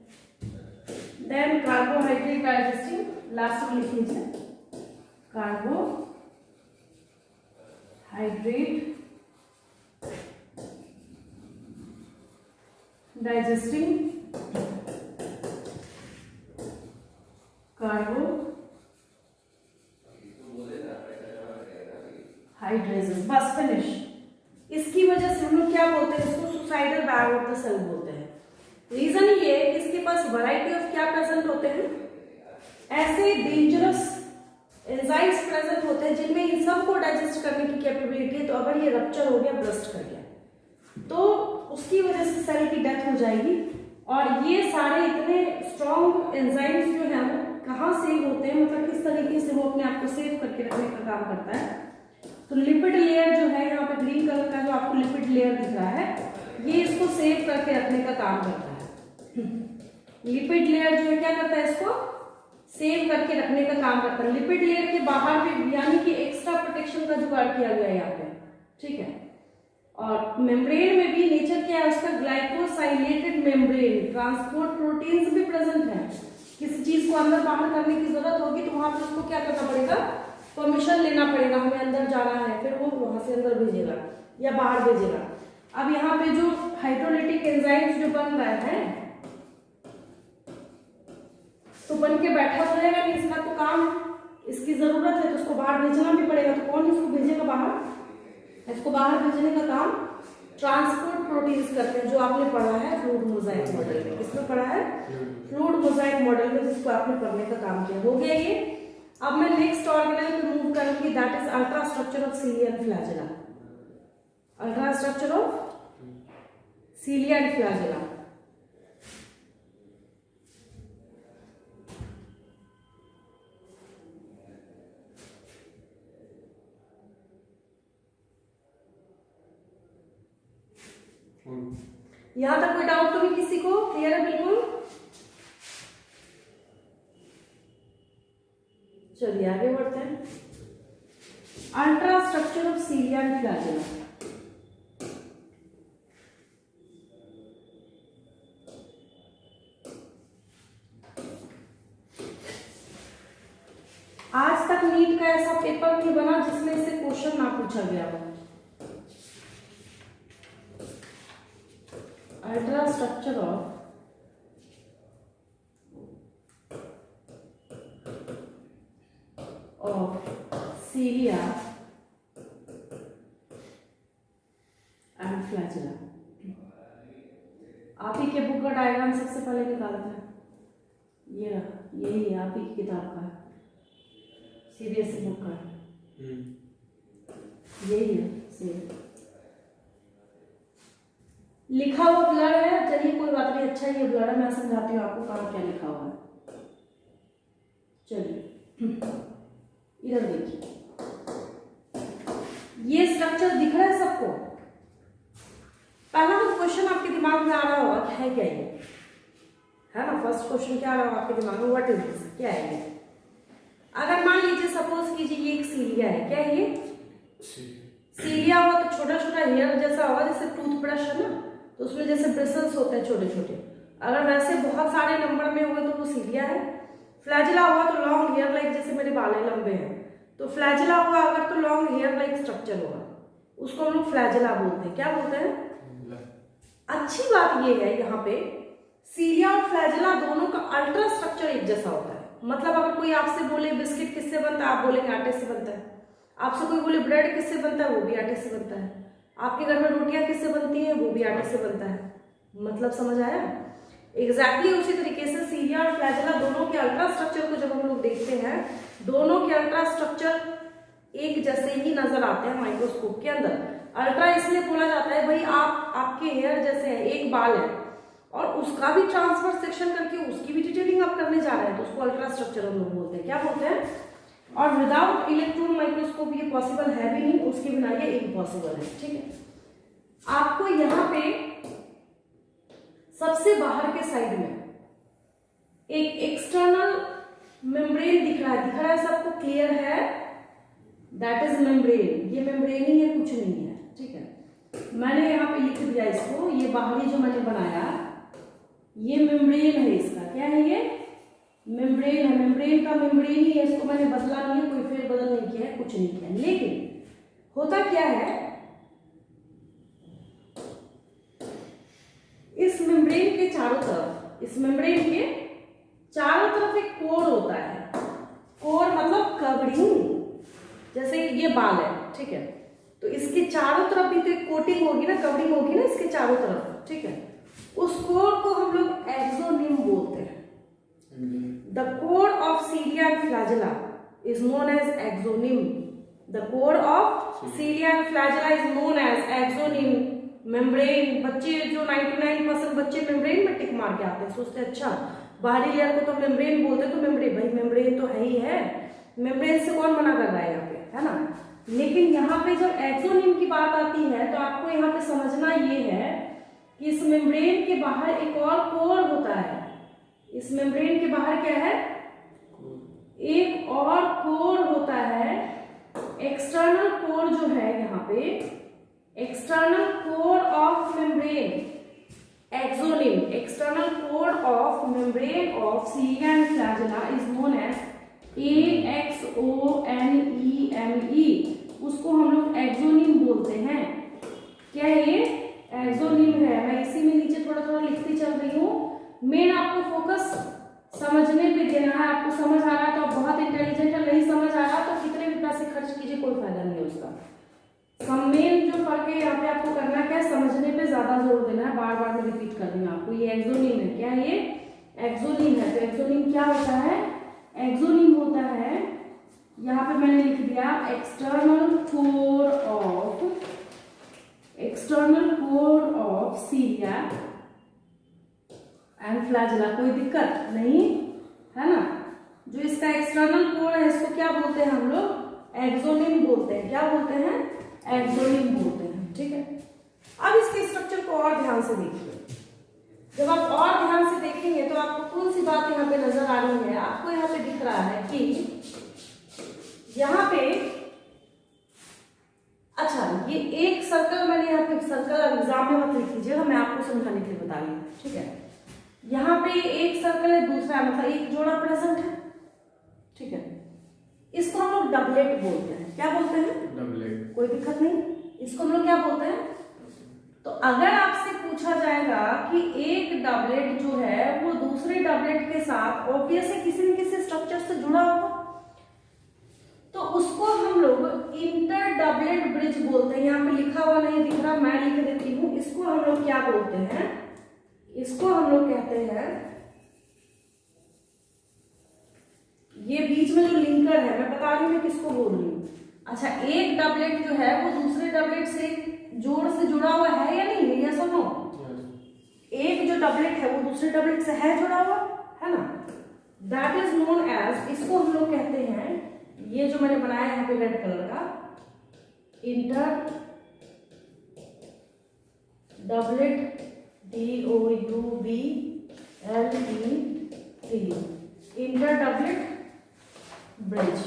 देन कार्बोहाइड्रेट डाइजेस्टिंग, लास्ट में लिख लीजिए कार्बोहाइड्रेट डाइजेस्टिंग कार्बोहाइड्रेट्स। बस फिनिश। इसकी वजह से हम लोग क्या बोलते हैं? इसको suicidal bag of the cell बोलते हैं। रीजन ये है कि इसके पास वैरायटी ऑफ क्या प्रेजेंट होते हैं? ऐसे डेंजरस एंजाइम्स प्रेजेंट होते हैं जिनमें इन सबको डाइजेस्ट करने की कैपेबिलिटी है। तो अगर ये रप्चर हो गया, ब्रस्ट कर गया, तो उसकी वजह से सेल की डेथ हो जाएगी। और ये सारे इतने स्ट्रॉन्ग एंजाइम्स जो है वो कहाँ सेव होते हैं, मतलब किस तरीके से वो अपने आप को सेव करके रखने का काम करता है। तो लिपिड लेयर जो है, यहाँ पे ग्रीन कलर का जो आपको लिपिड लेयर दिख रहा है, ये इसको सेव करके रखने का काम करता है। लिपिड लेयर जो है क्या करता है, इसको सेव करके रखने का काम करता है। लिपिड लेयर के बाहर भी यानी कि एक्स्ट्रा प्रोटेक्शन का जुगाड़ किया गया है यहाँ पे, ठीक है। और मेम्ब्रेन में भी नेचर क्या है उसका, ग्लाइकोसाइलेटेड मेम्ब्रेन, ट्रांसपोर्ट प्रोटीन्स भी प्रेजेंट है। किसी चीज को अंदर बाहर करने की जरूरत होगी तो वहां पे उसको क्या करना पड़ेगा, परमिशन लेना पड़ेगा, हमें अंदर जाना है, फिर वो वहां से अंदर भेजेगा या बाहर भेजेगा। अब यहाँ पे जो हाइड्रोलिटिक एंजाइम्स जो बन रहा है तो बन के बैठा हो जाएगा नहीं, इसका तो काम, इसकी जरूरत है तो उसको बाहर भेजना भी पड़ेगा। तो कौन इसको भेजेगा बाहर, इसको बाहर भेजने का काम ट्रांसपोर्ट प्रोटीन्स करते हैं, जो आपने पढ़ा है फ्लूइड मोजाइक मॉडल में। किसमें पढ़ा है, फ्लूइड मोजाइक मॉडल में, जिसको आपने पढ़ने का काम किया। हो गया ये। अब मैं नेक्स्ट ऑर्गेनेल पे मूव करूंगी, that is ultra structure of cilia and flagella. Ultra structure of cilia and flagella. यहां तक कोई डाउट तो नहीं किसी को, क्लियर है बिल्कुल? चलिए आगे बढ़ते हैं। Ultra structure of cilia and flagella. आज तक नीट का ऐसा पेपर नहीं बना जिसमें से क्वेश्चन ना पूछा गया हो। Ultra structure of cilia and flagella. आप ही के बुक का डायग्राम सबसे पहले निकालते हैं। ये रहा, यही है आप ही की किताब का है, सीबीएसई बुक का है, यही है सेम। लिखा हुआ ब्लर है, चलिए कोई बात नहीं, अच्छा ये ब्लर है, मैं समझाती हूँ आपको कहाँ क्या लिखा हुआ है। चलिए इधर देखिए, ये स्ट्रक्चर दिख रहा है सबको। पहला तो क्वेश्चन आपके दिमाग में आ रहा होगा कि है क्या ये, है ना। फर्स्ट क्वेश्चन क्या आ रहा होगा आपके दिमाग में, व्हाट इज दिस, क्या है ये। अगर मान लीजिए सपोज कीजिए ये एक सीलिया है, क्या है ये सीलिया हुआ, तो छोटा छोटा हेयर जैसा होगा, जैसे टूथब्रश है ना, तो उसमें जैसे ब्रिसल्स होते हैं छोटे छोटे, अगर वैसे बहुत सारे नंबर में हुए तो वो सीलिया है। फ्लैजेला हुआ तो लॉन्ग हेयर लाइक, जैसे मेरे बाल लंबे हैं तो फ्लैजेला हुआ अगर, तो लॉन्ग हेयर लाइक स्ट्रक्चर होगा, उसको हम लोग फ्लैजेला बोलते हैं। क्या बोलते हैं? अच्छी बात ये है यहाँ पे सीलिया और फ्लैजेला दोनों का अल्ट्रा स्ट्रक्चर एक जैसा होता है। मतलब अगर कोई आपसे बोले बिस्किट किससे बनता है, आप बोलेंगे आटे से बनता है। आपसे कोई बोले ब्रेड किससे बनता है, वो भी आटे से बनता है। आपके घर में रोटियां किससे बनती हैं, वो भी आटे से बनता है। मतलब समझ आया? एग्जैक्टली उसी तरीके से सीलिया और फ्लैजेला दोनों के अल्ट्रा स्ट्रक्चर को जब हम लोग देखते हैं, दोनों के अल्ट्रा स्ट्रक्चर एक जैसे ही नजर आते हैं माइक्रोस्कोप के अंदर। अल्ट्रा इसलिए बोला जाता है भाई आपके हेयर जैसे है, एक बाल है और उसका भी ट्रांसफर सेक्शन करके उसकी भी डिटेलिंग आप करने जा रहे हैं, तो उसको अल्ट्रा स्ट्रक्चर हम लोग बोलते हैं। क्या बोलते हैं? और विदाउट इलेक्ट्रॉन माइक्रोस्कोप ये पॉसिबल है भी नहीं, उसके बिना ये इम्पॉसिबल है। ठीक है, आपको यहाँ पे सबसे बाहर के साइड में एक एक्सटर्नल मेम्ब्रेन दिख रहा है सबको, क्लियर है? That is membrane. ये मेम्ब्रेन ही है, कुछ नहीं है। ठीक है, मैंने यहाँ पे लिख दिया इसको, ये बाहरी जो मैंने बनाया ये मेम्ब्रेन है इसका। क्या है ये? मेम्ब्रेन है। मेम्ब्रेन का मेम्ब्रेन ही है, इसको मैंने बदला नहीं है, कोई फेरबदल नहीं किया है, कुछ नहीं किया। लेकिन होता क्या है, इस मेम्ब्रेन के चारों तरफ, इस मेम्ब्रेन के चारों तरफ एक कोर होता है। कोर मतलब कवरिंग, जैसे ये बाल है, ठीक है, तो इसके चारों तरफ भी तो एक कोटिंग होगी ना, कवरिंग होगी ना इसके चारों तरफ। ठीक है, उस कोर को हम लोग एक्सोनिम बोलते हैं। The core of cilia and flagella is known as axoneme. The core of cilia and flagella is known as axoneme. Membrane, बच्चे जो 99% बच्चे मेम्ब्रेन में टिक मार के आते हैं, सोचते हैं अच्छा बाहरी लेयर को तो मेम्ब्रेन बोलते हैं, तो मेम्ब्रेन भाई मेम्ब्रेन तो है ही है, मेम्ब्रेन से कौन मना कर रहा है यहाँ पे, है ना। लेकिन यहाँ पे जब एक्सोनिम की बात आती है तो आपको यहाँ पे समझना ये है कि इस मेम्ब्रेन के बाहर एक और कोर होता है। इस मेम्ब्रेन के बाहर क्या है, एक और कोर होता है। एक्सटर्नल कोर जो है यहाँ पे, external core of membrane, axoneme, external core of membrane of cilia and flagella is known as AXONEME। उसको हम लोग एक्सोनिम बोलते हैं। क्या ये एक्सोनिम है? मैं इसी में नीचे थोड़ा थोड़ा लिखती चल रही हूँ। मेन आपको फोकस समझने पे देना है। आपको समझ आ रहा है तो आप बहुत इंटेलिजेंट है, नहीं समझ आ रहा तो कितने भी पैसे खर्च कीजिए कोई फायदा नहीं है उसका। मेन जो फर्क है यहाँ पे आपको करना क्या है, समझने पे ज्यादा जोर देना है। बार बार मैं रिपीट कर रही हूँ आपको, ये एक्सोनिम है। क्या ये एक्सोनिम है? तो एक्सोनिम क्या होता है? एक्सोनिम होता है, यहाँ पे मैंने लिख दिया external core of cilia and flagella. कोई दिक्कत नहीं है ना। जो इसका एक्सटर्नल कोर है इसको क्या बोलते हैं हम लोग? एक्सोनिम बोलते हैं। क्या बोलते हैं? एक्सोनिम बोलते हैं। ठीक है, अब इसके स्ट्रक्चर को और ध्यान से देखिए। जब आप और ध्यान से देखेंगे तो आपको कौन सी बात यहाँ पे नजर आ रही है? आपको यहाँ पे दिख रहा है कि यहाँ पे, अच्छा ये एक सर्कल, मैंने यहाँ पे सर्कल एग्जाम में मत लिख लीजिएगा, मैं आपको समझाने के लिए बता रही हूँ। ठीक है, यहाँ पे एक सर्कल है, दूसरा मतलब एक जोड़ा प्रेजेंट है। ठीक है, इसको हम लोग डबलेट बोलते हैं। क्या बोलते हैं? डबलेट। कोई दिक्कत नहीं, इसको हम लोग क्या बोलते हैं? तो अगर आपसे पूछा जाएगा कि एक डबलेट जो है वो दूसरे डबलेट के साथ ऑब्वियसली किसी न किसी स्ट्रक्चर से जुड़ा होगा, तो उसको हम लोग इंटर डबलेट ब्रिज बोलते हैं। यहाँ पे लिखा हुआ नहीं दिख रहा, मैं लिख देती हूँ। इसको हम लोग क्या बोलते हैं? इसको हम लोग कहते हैं, ये बीच में जो लिंकर है, मैं बता रही हूँ किसको बोल रही हूँ। अच्छा, एक डबलेट जो है वो दूसरे डबलेट से जोड़ से जुड़ा हुआ है या नहीं है? या सुनो, एक जो डबलेट है वो दूसरे डबलेट से है जुड़ा हुआ, है ना। दैट इज नोन एज, इसको हम लोग कहते हैं, ये जो मैंने बनाया यहाँ पे रेड कलर का, inter doublet, DOUBLET, inter doublet bridge.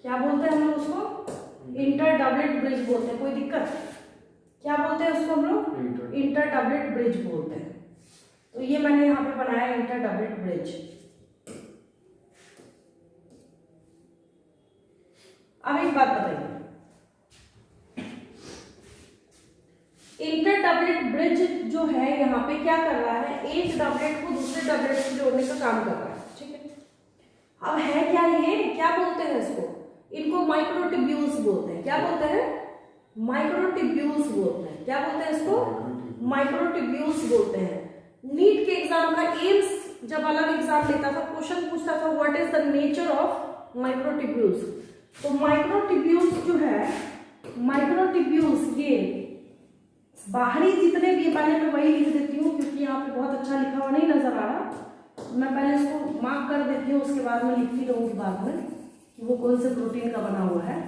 क्या बोलते हैं हम लोग उसको? इंटर डबलेट ब्रिज बोलते हैं। कोई दिक्कत? क्या बोलते हैं उसको हम लोग? इंटर डबलेट ब्रिज बोलते हैं। तो ये मैंने यहाँ पे बनाया इंटर डबलेट ब्रिज। अब एक बात बताइए, इंटर डबलेट ब्रिज जो है यहाँ पे क्या कर रहा है? एक डबलेट को दूसरे डबलेट से जोड़ने का काम कर रहा है। ठीक है, अब है क्या ये? क्या बोलते हैं इसको? इनको माइक्रोट्यूब्यूल्स बोलते हैं। क्या बोलते हैं? माइक्रोट्यूब्यूल्स बोलते हैं। क्या बोलते हैं इसको? माइक्रोट्यूब्यूल्स बोलते हैं। नीट के एग्जाम का एम्स जब अलग एग्जाम लेता था, क्वेश्चन पूछता था what is the nature of microtubules. तो माइक्रोट्यूब्यूल्स जो है, माइक्रोट्यूब्यूल्स ये बाहरी जितने भी, पहले मैं वही लिख देती हूँ क्योंकि यहाँ पे बहुत अच्छा लिखा हुआ नहीं नजर आ रहा, मैं पहले इसको मार्क कर देती हूँ, उसके बाद में लिखती रहूंगी बाद में कि वो कौन से प्रोटीन का बना हुआ है।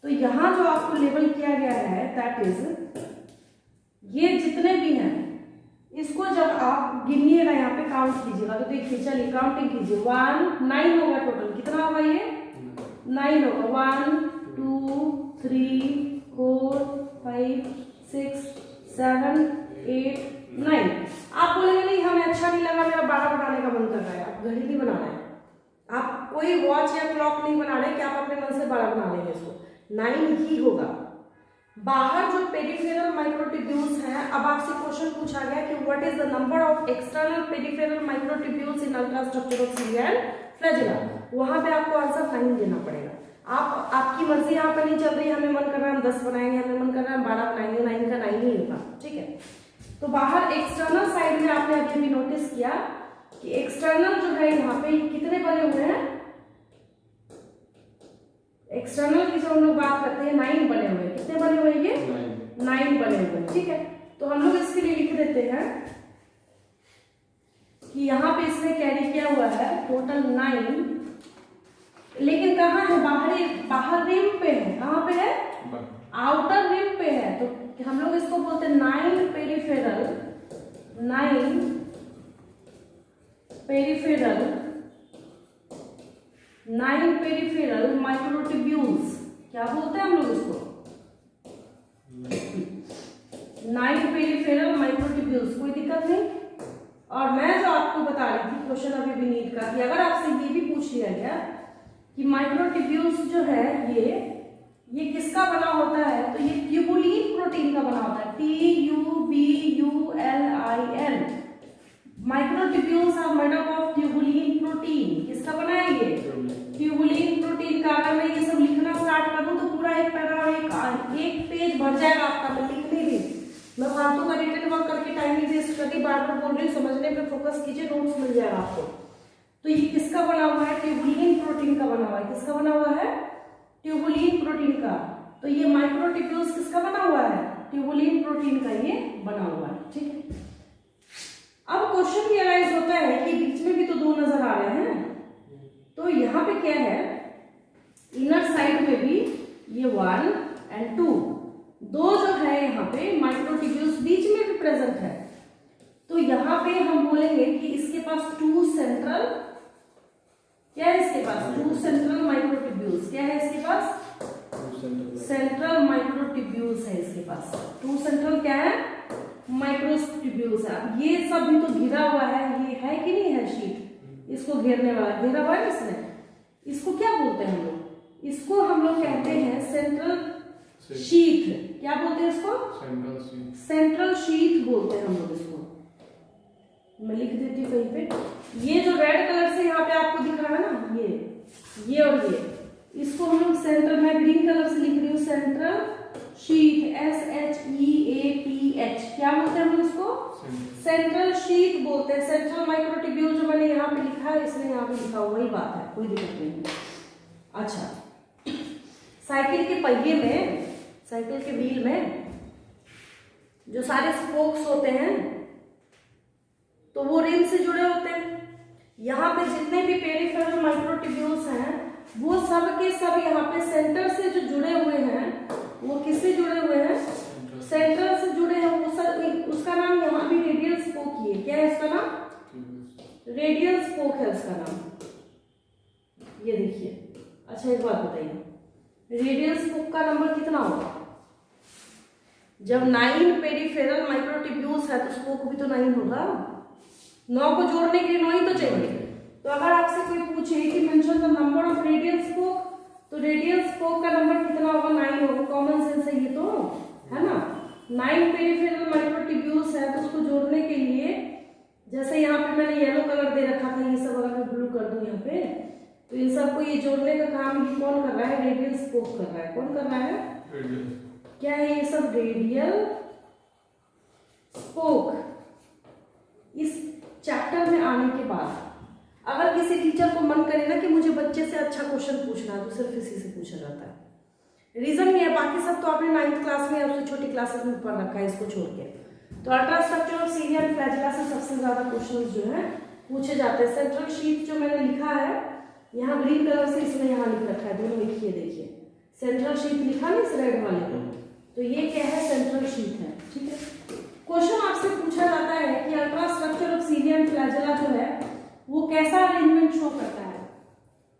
तो यहाँ जो आपको लेबल किया गया है दैट इज, ये जितने भी हैं इसको जब आप गिनिएगा, यहाँ पे काउंट कीजिएगा। तो देखिए, चलिए काउंटिंग कीजिए। 1 9 होगा टोटल। कितना होगा ये? 9 होगा। 1 2 3 4 5 6 7 8 9। आप बोलेंगे नहीं हमें अच्छा नहीं लगा, मेरा 12 बनाने का मन कर रहा है। आप घड़ी नहीं बना रहे हैं, आप कोई वॉच या क्लॉक नहीं बना रहे कि आप अपने मन से 12 बना लेंगे। इसको 9 ही होगा। बाहर जो पेरिफेरल माइक्रोट्यूब्यूल्स हैं, अब आपसे क्वेश्चन पूछा गया कि what is the number of external peripheral microtubules in ultra structure of cilia and flagella, वहां पे आपको आंसर 9 देना पड़ेगा। आपकी मर्जी यहाँ पर नहीं चल रही, हमें मन कर रहा है हम 10 बनाएंगे, हमें मन कर रहा है हम 12 बनाएंगे, 9 का 9 ही होगा। ठीक है, तो बाहर एक्सटर्नल साइड में आपने अभी भी नोटिस किया कि एक्सटर्नल जो है यहाँ पे कितने बने हुए हैं? एक्सटर्नल की जब हम लोग बात करते हैं 9 बने हुए हैं। कितने बने हुए हैं ये? 9 बने हुए हैं। ठीक है, तो हम लोग इसके लिए लिख देते हैं कि यहाँ पे इसने कैरी किया हुआ है टोटल 9, लेकिन कहाँ है, बाहर रिम पे है। कहाँ पे है, आउटर रिम पे है। तो हम लोग इसको बोलते हैं 9 पेरिफेरल माइक्रोट्यूब्यूल्स। क्या बोलते हैं हम लोग इसको, 9 पेरिफेरल माइक्रोट्यूब्यूल्स। कोई दिक्कत नहीं। और मैं जो आपको बता रही थी क्वेश्चन अभी भी नीट का, कि अगर आपसे ये भी पूछ लिया गया कि माइक्रोट्यूब्यूल्स जो है ये किसका बना होता है, तो ये ट्यूबुलिन प्रोटीन का बना होता है। TUBULIN। Microtubules are made up of tubulin protein. किसका बना है ये, ट्यूबुलिन प्रोटीन का। अगर मैं ये सब लिखना स्टार्ट कर दूं तो पूरा एक पैरा और एक पेज भर जाएगा आपका। मैं लिख नहीं रही, मैं फालतू का रिटन वर्क करके टाइमिंग वेस्ट करके बार बार बोल रही हूँ। समझने पे फोकस कीजिए, नोट्स मिल जाएगा आपको। तो ये किसका बना हुआ है, ट्यूबुलिन प्रोटीन का बना हुआ है। किसका बना हुआ है, ट्यूबुलिन प्रोटीन का। तो ये माइक्रोट्यूब्यूल्स किसका बना हुआ है, ट्यूबुलिन प्रोटीन का ये बना हुआ है। ठीक है। अब क्वेश्चन रियलाइज होता है कि बीच में भी तो 2 नजर आ रहे हैं। तो यहाँ पे क्या है, इनर साइड में भी ये 1 और 2, 2 जो है यहाँ पे माइक्रोट्यूब्यूल्स बीच में भी प्रेजेंट है। तो यहाँ पे हम बोलेंगे कि इसके पास 2 सेंट्रल, क्या है इसके पास, 2 सेंट्रल माइक्रोट्यूब्यूल्स। क्या है इसके पास, सेंट्रल माइक्रोट्यूब्यूल्स है इसके पास। 2 सेंट्रल क्या है, माइक्रोट्यूब्यूल्स है। अब ये सब भी तो घिरा हुआ है, ये है कि नहीं है शीट, इसको घेरने वाला घेरा हुआ है इसने। इसको क्या बोलते हैं हम लोग, इसको हम लोग कहते हैं सेंट्रल शीथ। क्या बोलते हैं इसको, सेंट्रल शीथ बोलते हैं हम लोग इसको। मैं लिख देती हूँ कहीं पे। ये जो रेड कलर से यहाँ पे आपको दिख रहा है ना, ये और ये, इसको हम लोग सेंट्रल, मैं ग्रीन कलर से लिख रही हूँ, सेंट्रल शीथ, SHEATH। क्या बोलते हैं हम इसको, सेंट्रल शीथ बोलते हैं। सेंट्रल माइक्रोट्यूब्यूल जो मैंने यहाँ पे लिखा है, इसने यहाँ पे लिखा हुआ, वही बात है, कोई दिक्कत नहीं। अच्छा, साइकिल के पहिए में, साइकिल के व्हील में जो सारे स्पोक्स होते हैं तो वो रिम से जुड़े होते हैं। यहाँ पे जितने भी पेरिफेरल माइक्रोट्यूब्यूल्स हैं वो सब के सब यहाँ पे सेंटर से जो जुड़े हुए हैं, वो किससे जुड़े हुए हैं, सेंटर से जुड़े हैं। वो सब, उसका नाम यहाँ भी रेडियल स्पोक ही है। क्या है इसका नाम, रेडियल स्पोक है उसका नाम। ये देखिए। अच्छा एक बात बताइए, रेडियल स्पोक का नंबर कितना होगा, जब 9 पेरिफेरल माइक्रोट्यूब्यूल्स है तो स्पोक भी तो 9 होगा। 9 को जोड़ने के लिए 9 ही तो चाहिए। तो अगर आपसे कोई पूछे कि mention the number of radial spoke, तो रेडियल स्पोक का नंबर कितना होगा, 9 होगा। कॉमन सेंस है ये तो, है ना। 9 पेरिफेरल माइक्रोट्यूब्यूल्स है तो उसको जोड़ने के लिए, जैसे यहाँ पे मैंने येलो कलर दे रखा था, ये सब अगर मैं ब्लू कर दूं यहाँ पे, तो इन सबको ये जोड़ने का काम ये कौन कर रहा है, रेडियल स्पोक कर रहा है। कौन कर रहा है, क्या है ये सब, रेडियल स्पोक। इस चैप्टर में आने के बाद अगर किसी टीचर को मन करे ना कि मुझे बच्चे से अच्छा क्वेश्चन पूछना है, तो सिर्फ इसी से पूछा जाता है। रीजन ये है, बाकी सब तो आपने 9th क्लास में या उससे छोटी क्लासेस में पढ़ रखा है, इसको छोड़ के। तो ultrastructure of Syria and flagella से सबसे ज्यादा क्वेश्चंस जो है पूछे जाते हैं। सेंट्रल शीथ जो मैंने लिखा है यहाँ ग्रीन कलर से, इसने यहाँ लिख रखा है, दोनों लिखिए, देखिए सेंट्रल शीथ लिखा नहीं इस रेड वाले को, तो ये क्या है, सेंट्रल शीथ है। ठीक है। क्वेश्चन आपसे पूछा जाता है कि ultrastructure of Syria and flagella जो है वो कैसा अरेंजमेंट शो करता है,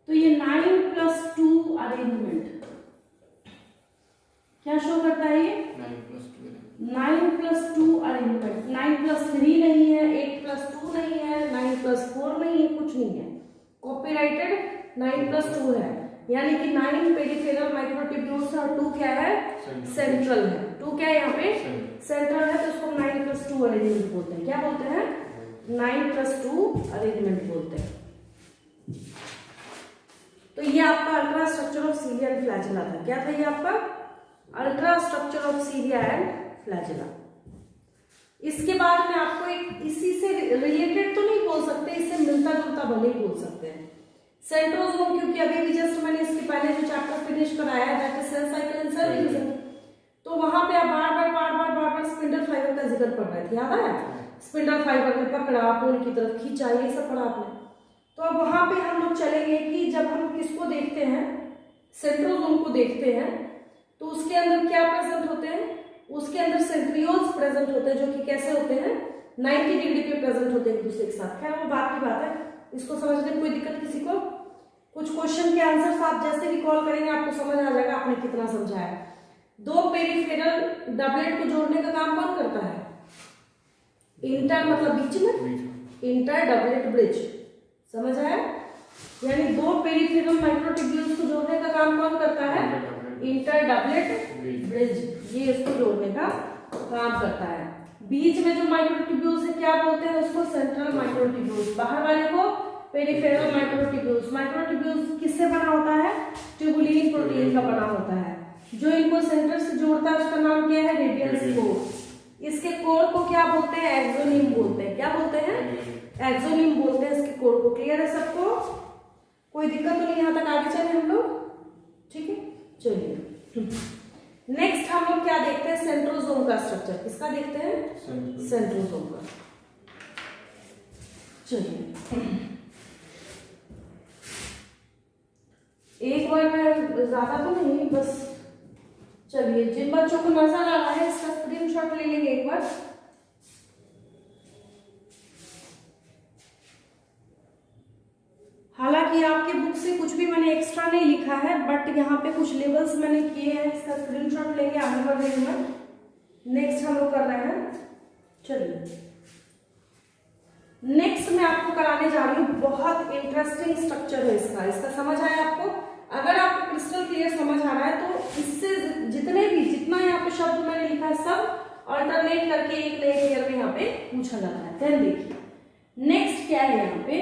तो ये 9+2 अरेंजमेंट क्या शो करता है, ये 9+2 अरेंजमेंट। 9+3 नहीं है, 8+2 नहीं है, 9+4 नहीं है, कुछ नहीं है, कॉपीराइटेड 9+2 है। यानी कि 9 पेरिफेरल माइक्रोट्यूब्यूल्स और 2 क्या है, सेंट्रल है। 2 क्या है यहाँ पे, सेंट्रल है, तो उसको 9+2 अरेंजमेंट बोलते हैं। क्या बोलते हैं, 9+2 अरेंजमेंट बोलते हैं। तो ये आपका ultra structure of Syria and flagella था। क्या था ये आपका, ultra structure of Syria and flagella. इसके बाद में आपको एक इसी से रिलेटेड तो नहीं बोल सकते, इससे मिलता जुलता भले ही बोल सकते हैं, सेंट्रोसोम, क्योंकि अभी भी जस्ट मैंने इसके पहले जो चैप्टर फिनिश कराया है that is cell cycle and cell division, तो वहां पे आप बार बार स्पिंडल फाइबर का जिक्र पढ़ रहे थे, याद है। स्पिंडल फाइबर में पकड़ा, पोल की तरफ खींचा, ये सब पढ़ा आपने। तो अब वहां पे हम लोग चलेंगे कि जब हम किसको देखते हैं, सेंट्रोसोम को देखते हैं, तो उसके अंदर क्या प्रेजेंट होते हैं, उसके अंदर सेंट्रियोल्स प्रेजेंट होते हैं, जो कि कैसे होते हैं, 90 डिग्री पे प्रेजेंट होते हैं एक दूसरे के साथ। खैर वो बात की बात है, इसको समझने में कोई दिक्कत किसी को? कुछ क्वेश्चन के आंसर्स आप जैसे रिकॉल करेंगे आपको समझ आ जाएगा आपने कितना समझा है। दो पेरिफेरल डबलेट को जोड़ने का काम कौन करता है? इंटर मतलब बीच में, इंटर डबलेट ब्रिज, समझ आया? यानी दो पेरिफेरल माइक्रोट्यूब्यूल्स को जोड़ने का काम कौन करता है? इंटर डबलेट ब्रिज, ये इसको जोड़ने का काम करता है। बीच में जो माइक्रोट्यूब्यूल्स है क्या बोलते हैं उसको? Central microtubules. बाहर वाले को पेरिफेरल माइक्रोट्यूब्यूल्स। माइक्रोट्यूब्यूल्स किससे बना होता है? ट्यूबुलिन प्रोटीन का बना होता है। जो इनको सेंटर से जोड़ता है उसका नाम क्या है? Radial core. इसके कोर को क्या बोलते हैं? एक्सोनिम बोलते हैं। क्या बोलते हैं? एक्सोनिम बोलते हैं इसके कोर को। क्लियर है सबको? कोई दिक्कत तो नहीं? यहाँ तक आगे चले हम लोग, ठीक है? चलिए नेक्स्ट हम लोग क्या देखते हैं? सेंट्रोसोम का स्ट्रक्चर। किसका देखते हैं? सेंट्रोसोम का। चलिए एक बार में ज्यादा तो नहीं, बस चलिए जिन बच्चों को नजर आ रहा है इसका स्क्रीनशॉट ले लेंगे एक बार। हालांकि आपके बुक से कुछ भी मैंने एक्स्ट्रा नहीं लिखा है, बट यहाँ पे कुछ लेवल्स मैंने किए हैं, इसका स्क्रीनशॉट लेंगे, आगे बढ़ रहे हैं। नेक्स्ट हम लोग कर रहे हैं, चलिए नेक्स्ट मैं आपको कराने जा रही हूँ, बहुत इंटरेस्टिंग स्ट्रक्चर है इसका। इसका समझ आया आपको? अगर आपको क्रिस्टल क्लियर समझ आ रहा है तो इससे जितना यहाँ पे शब्द मैंने लिखा है सब अल्टरनेट करके एक नए क्लियर में यहाँ पे पूछा जाता है। देन देखिए नेक्स्ट क्या है यहाँ पे,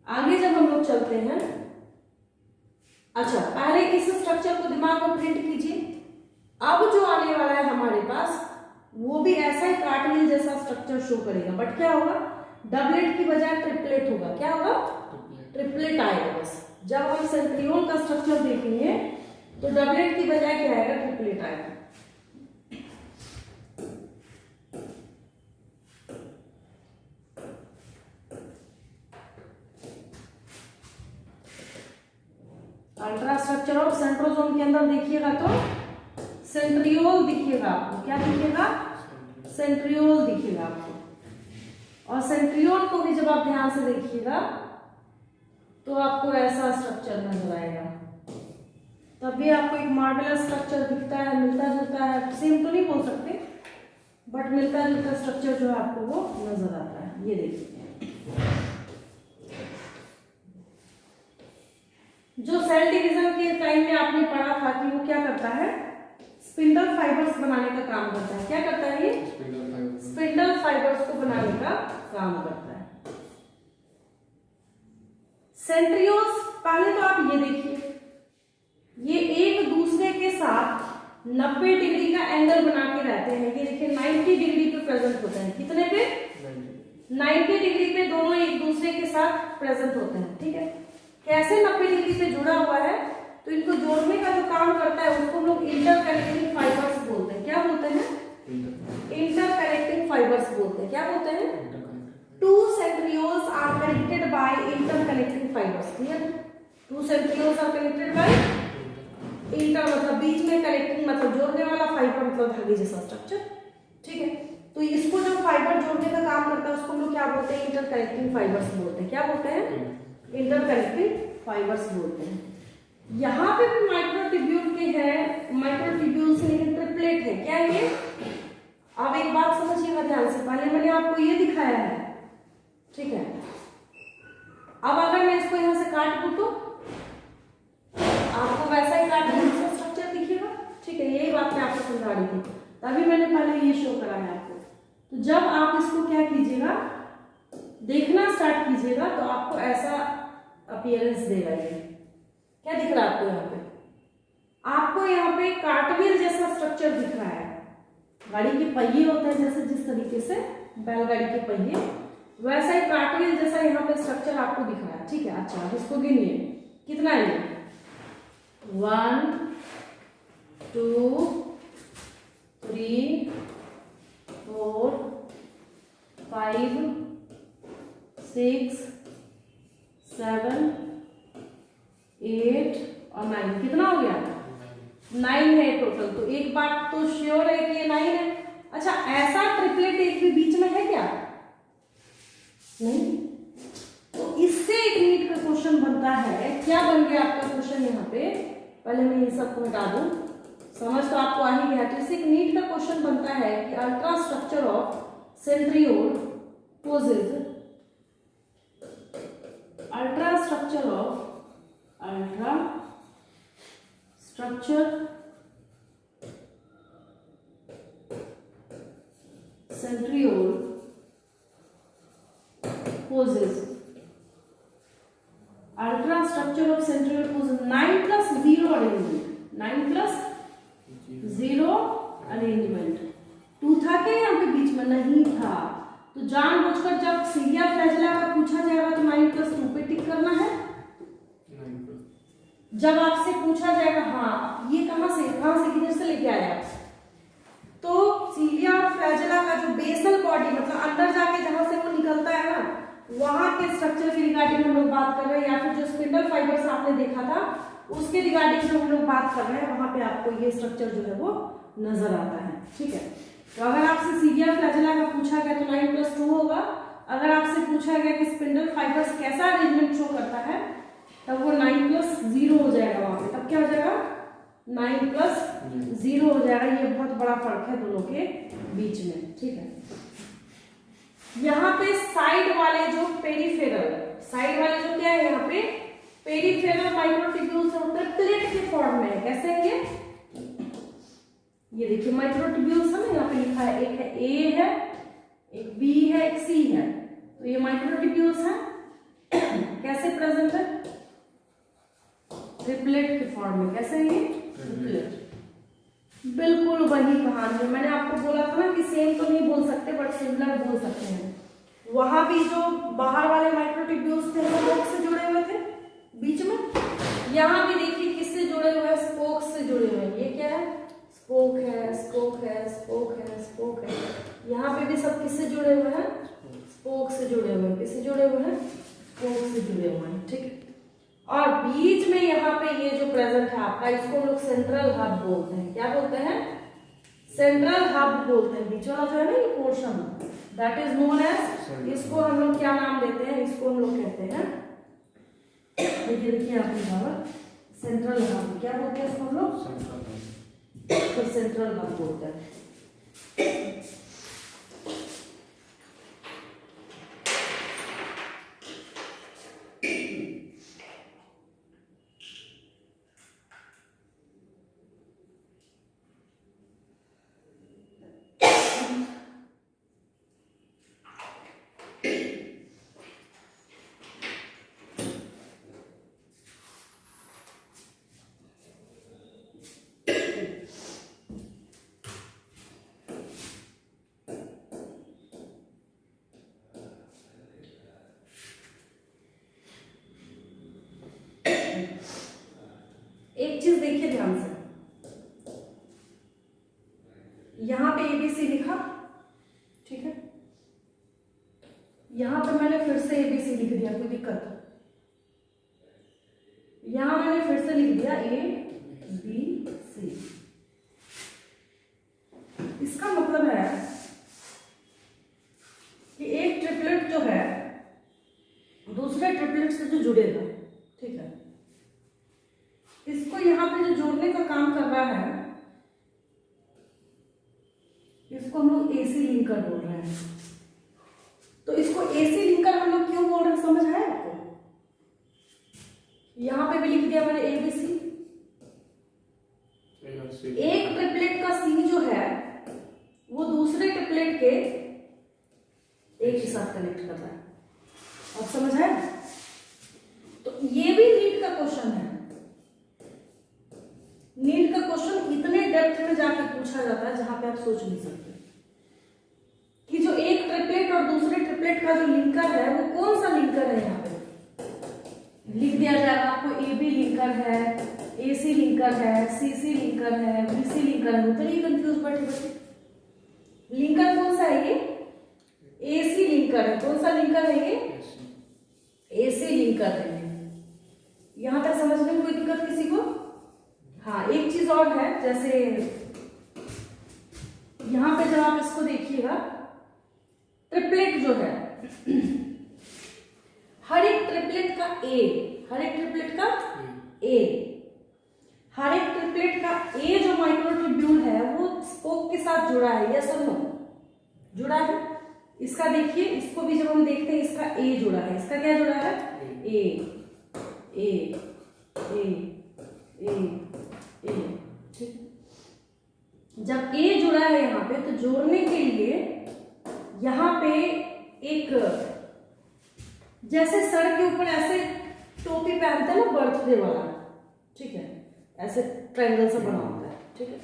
आगे जब हम लोग चलते हैं। अच्छा पहले इस स्ट्रक्चर को दिमाग में प्रिंट कीजिए। अब जो आने वाला है हमारे पास वो भी ऐसा ही कार्टिलेज जैसा स्ट्रक्चर शो करेगा, बट क्या होगा? डबलेट की बजाय ट्रिपलेट होगा। क्या होगा? ट्रिपलेट आएगा। बस जब हम सेंट्रियोल का स्ट्रक्चर देखेंगे तो डबलेट की बजाय क्या आएगा? ट्रिपलेट आएगा। अल्ट्रा स्ट्रक्चर ऑफ सेंट्रोसोम के अंदर देखिएगा तो सेंट्रियोल दिखेगा आपको। क्या दिखेगा? सेंट्रियोल दिखेगा आपको। और सेंट्रियोल को भी जब आप ध्यान से देखिएगा तो आपको ऐसा स्ट्रक्चर नजर आएगा। तभी आपको एक मार्वेलस स्ट्रक्चर दिखता है, मिलता जुलता है, सेम तो नहीं बोल सकते बट मिलता जुलता स्ट्रक्चर जो है आपको वो नजर आता है। ये देखिए जो सेल डिवीजन के टाइम में आपने पढ़ा था कि वो क्या करता है? स्पिंडल फाइबर्स बनाने का काम करता है। क्या करता है ये? स्पिंडल फाइबर्स को बनाने का काम करता है। सेंट्रियोल्स पहले तो आप ये देखिए, ये एक दूसरे के साथ 90 डिग्री का एंगल बना के रहते हैं। ये देखिए 90 डिग्री पे प्रेजेंट होते हैं। कितने पे? 90 डिग्री पे दोनों एक दूसरे के साथ प्रेजेंट होते हैं। ठीक है, कैसे 90 डिग्री पे जुड़ा हुआ है तो इनको जोड़ने का जो काम करता है उसको हम लोग इंटरकनेक्टिंग फाइबर्स बोलते हैं। क्या बोलते हैं? इंटरकनेक्टिंग फाइबर्स बोलते हैं। क्या बोलते हैं? Two centrioles are connected by interconnecting fibres. Clear? Two centrioles are connected by inter मतलब बीच में, कनेक्टिंग मतलब जोड़ने वाला, फाइबर मतलब धागे जैसा स्ट्रक्चर। ठीक है, तो इसको जो फाइबर जोड़ने का काम करता है उसको हम लोग क्या बोलते हैं? इंटरकनेक्टिंग फाइबर्स बोलते हैं। क्या बोलते हैं? इंटरकनेक्टिंग फाइबर्स बोलते हैं। यहाँ पे भी माइक्रोट्यूब्यूल के हैं, माइक्रोट्यूब्यूल से लेकर ट्रिपलेट है। क्या ये? अब एक बात समझिएगा ध्यान से, पहले मैंने आपको ये दिखाया है, ठीक है। अब अगर मैं इसको यहाँ से काट दूं तो आपको वैसा ही काटने का स्ट्रक्चर दिखेगा। ठीक है, यही बात मैं आपको समझा रही थी, तभी मैंने पहले ये शो करा है आपको। तो जब आप इसको क्या कीजिएगा, देखना स्टार्ट कीजिएगा तो आपको ऐसा अपीयरेंस देगा। ये क्या दिख रहा है आपको? यहाँ पे आपको यहाँ पे कार्टव्हील जैसा स्ट्रक्चर दिख रहा है। गाड़ी के पहिए होते हैं जैसे, जिस तरीके से बैलगाड़ी के पहिए, वैसा ही कार्टव्हील जैसा यहाँ पे स्ट्रक्चर आपको दिख रहा है। ठीक है, अच्छा इसको गिनिए, कितना है? 1 2 3 4 5 5 6 7 8 और 9, कितना हो गया? 9 है टोटल। तो एक बात तो श्योर है कि ये 9 है। अच्छा, ऐसा ट्रिपलेट एक भी बीच में है क्या? नहीं। तो इससे एक नीट का क्वेश्चन बनता है। क्या बन गया आपका क्वेश्चन यहाँ पे? पहले मैं ये सबको हटा दूं, समझ तो आपको आ ही गया। तो इससे एक नीट का क्वेश्चन बनता है कि ultra structure of centriole poses ultra structure centriole poses ultra structure of centriole poses 9 plus 0 arrangement, 9 plus 0 arrangement। 2 था क्या यहाँ पे बीच में? नहीं था। तो जानबूझकर जब सीरिया फ्लैजेला का पूछा जाएगा तो 9 plus 2 पे टिक करना है। जब आपसे पूछा जाएगा हाँ ये कहाँ से किधर से लेके आया, तो सीलिया और फ्लैजेला का जो बेसल बॉडी मतलब अंदर जाके जहां से वो निकलता है ना, वहां के स्ट्रक्चर के रिगार्डिंग हम लोग बात कर रहे हैं, या फिर जो स्पिंडल फाइबर्स आपने देखा था उसके रिगार्डिंग जो हम लोग बात कर रहे हैं, वहां पे आपको ये स्ट्रक्चर जो है वो नजर आता है। ठीक है। तो अगर आपसे सीलिया फ्लैजेला का पूछा गया तो 9 plus 2 होगा। अगर आपसे पूछा गया कि स्पिंडल फाइबर्स कैसा अरेंजमेंट शो करता है, तब वो 9 plus 0 हो जाएगा वहां पे। तब क्या हो जाएगा? 9 plus 0 हो जाएगा। ये बहुत बड़ा फर्क है दोनों के बीच में। ठीक है। यहाँ पे साइड वाले जो पेरिफेरल, साइड वाले जो क्या है यहाँ पे पेरिफेरल माइक्रोट्यूब्यूल्स होते हैं, प्लेट के फॉर्म में। कैसे है ये देखिए माइक्रोट्यूब्यूल्स है ना, यहाँ पे लिखा है, एक है ए है, एक बी है, एक सी है। तो ये माइक्रोट्यूब्यूल्स है। कैसे प्रेजेंट है? ट्रिपलेट के फॉर्म में। कैसे है ये? ट्रिपलेट। बिल्कुल वही कहानी है। मैंने आपको बोला था ना कि सेम तो नहीं बोल सकते बट सिमिलर बोल सकते हैं। वहां भी जो बाहर वाले माइक्रोट्यूब्यूल्स थे वो स्पोक से जुड़े हुए थे बीच में। यहाँ भी देखिए किससे जुड़े हुए हैं? स्पोक से जुड़े हुए हैं। ये क्या है? स्पोक है, स्पोक है, स्पोक है, स्पोक है। यहाँ पे भी सब किससे जुड़े हुए हैं? स्पोक से जुड़े हुए हैं। किससे जुड़े हुए हैं? स्पोक से जुड़े हुए हैं। ठीक है। और बीच में यहाँ पे ये जो प्रेजेंट है आपका, इसको हम लोग सेंट्रल हब बोलते हैं। क्या बोलते हैं? सेंट्रल हब बोलते हैं। बीच वाला जो है ना ये portion, that is known as, इसको हम लोग क्या नाम देते हैं? इसको हम लोग कहते हैं, देखिए आपके बराबर, सेंट्रल हब। क्या बोलते हैं इसको हम लोग? सेंट्रल हब बोलते हैं। एक चीज देखिए ध्यान से, यहां पे एबीसी लिखा, ठीक है। यहां पे मैंने फिर से एबीसी लिख दिया, कोई दिक्कत? यहां मैंने फिर से लिख दिया ए बी सी। इसका मतलब है कि एक ट्रिपलेट जो है दूसरे ट्रिपलेट से जो जुड़ेगा, ठीक है, इसको यहां पे जो जोड़ने का काम कर रहा है इसको हम लोग एसी लिंकर बोल रहे हैं। तो इसको एसी लिंकर हम लोग क्यों बोल रहे हैं, समझ आया आपको? यहां पे भी लिख दिया मैंने एबीसी। एक ट्रिपलेट का सी जो है वो दूसरे ट्रिपलेट के एक ही साथ कनेक्ट कर रहा है। अब समझ आया? तो ये भी नीट का क्वेश्चन है। नीट का क्वेश्चन इतने डेप्थ में जाके पूछा जाता है जहां पे आप सोच नहीं सकते कि जो एक ट्रिपलेट और दूसरे ट्रिपलेट का जो लिंकर है वो कौन सा लिंकर है। यहाँ पे लिख दिया जाएगा आपको, ए बी लिंकर है, ए सी लिंकर है, सी सी लिंकर है, बी सी लिंकर है। तो ये कंफ्यूज बैठे बच्चे, लिंकर कौन सा है? ये ए सी लिंकर लिंकर है। कौन सा लिंकर है ये? ऐसे एसी लिंकर है। यहां तक समझने में कोई दिक्कत किसी को? हाँ, एक चीज और है, जैसे यहां पे जब आप इसको देखिएगा, ट्रिपलेट जो है, हर एक ट्रिपलेट का ए, हर एक ट्रिपलेट का ए, हर एक ट्रिपलेट का ए जो माइक्रोट्यूब्यूल है वो स्पोक के साथ जुड़ा है, यस और नो? जुड़ा है। इसका देखिए, इसको भी जब हम देखते हैं इसका ए जुड़ा है। इसका क्या जुड़ा है? ए ए ए ए ए, ठीक। जब ए जुड़ा है यहाँ पे, तो जोड़ने के लिए यहाँ पे एक, जैसे सर के ऊपर ऐसे टोपी पहनते हैं ना बर्थडे वाला, ठीक है, ऐसे ट्रायंगल से बना होता है, ठीक है,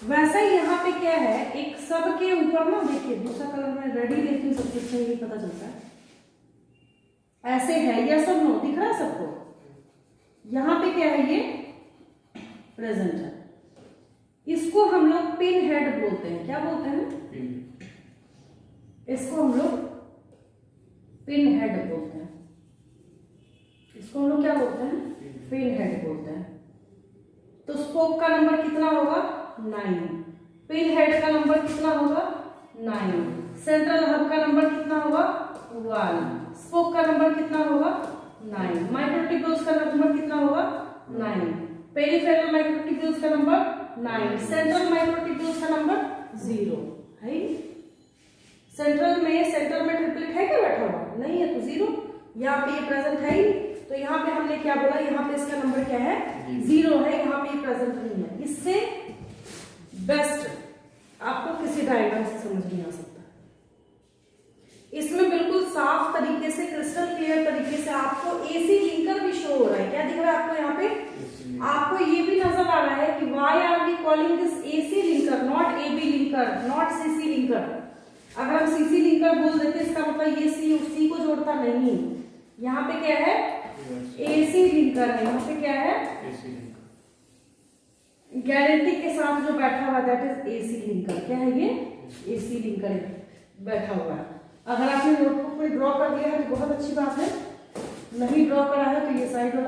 वैसा ही यहाँ पे क्या है, एक सब के ऊपर ना, देखिए दूसरा कलर में रेडी लेती हूँ, सबसे अच्छा ये पता चलता है, ऐसे है, या सब नो दिख रहा है सबको? यहाँ पे क्या है, ये प्रेजेंट है। इसको हम लोग पिन हेड बोलते हैं। क्या बोलते हैं? इसको हम लोग पिन हेड बोलते हैं। इसको हम लोग क्या बोलते हैं? पिन हेड बोलते हैं। तो स्पोक का नंबर कितना होगा? 9। पिन हेड का नंबर कितना होगा? 9। सेंट्रल हब का नंबर कितना होगा? 1। स्पोक का नंबर कितना होगा? 9। माइक्रोट्यूब्यूल्स का नंबर कितना होगा? 9। पेरिफेरल माइक्रोट्यूब्यूल्स का नंबर 9। सेंट्रल माइक्रोट्यूब्यूल्स का नंबर 0 है। सेंट्रल में ट्रिपलेट है क्या बैठा हुआ? नहीं है, तो 0। यहाँ पे ये प्रेजेंट है ही, तो यहाँ पे हमने क्या बोला, यहाँ पे इसका नंबर क्या है? 0 है। यहाँ पे ये प्रेजेंट नहीं है। इससे बेस्ट आपको किसी डायग्राम से समझ नहीं आ सकता। इसमें बिल्कुल साफ तरीके से, क्रिस्टल क्लियर तरीके से आपको एसी लिंकर भी शो हो रहा है। क्या दिख रहा है आपको यहाँ पे? आपको ये भी नजर आ रहा है कि why are we calling this AC linker, not AB linker, not CC linker. अगर हम सीसी लिंकर बोल देते, इसका मतलब ये सी को जोड़ता नहीं। यहाँ पे क्या है? एसी लिंकर है। यहाँ पे क्या है? गारंटी के साथ जो बैठा हुआ, दैट इज एसी लिंकर। क्या है ये? एसी लिंकर बैठा हुआ है। अगर आपने नोटबुक में ड्रॉ कर दिया है तो बहुत अच्छी बात है, नहीं ड्रॉ करा है तो ये साइड वाला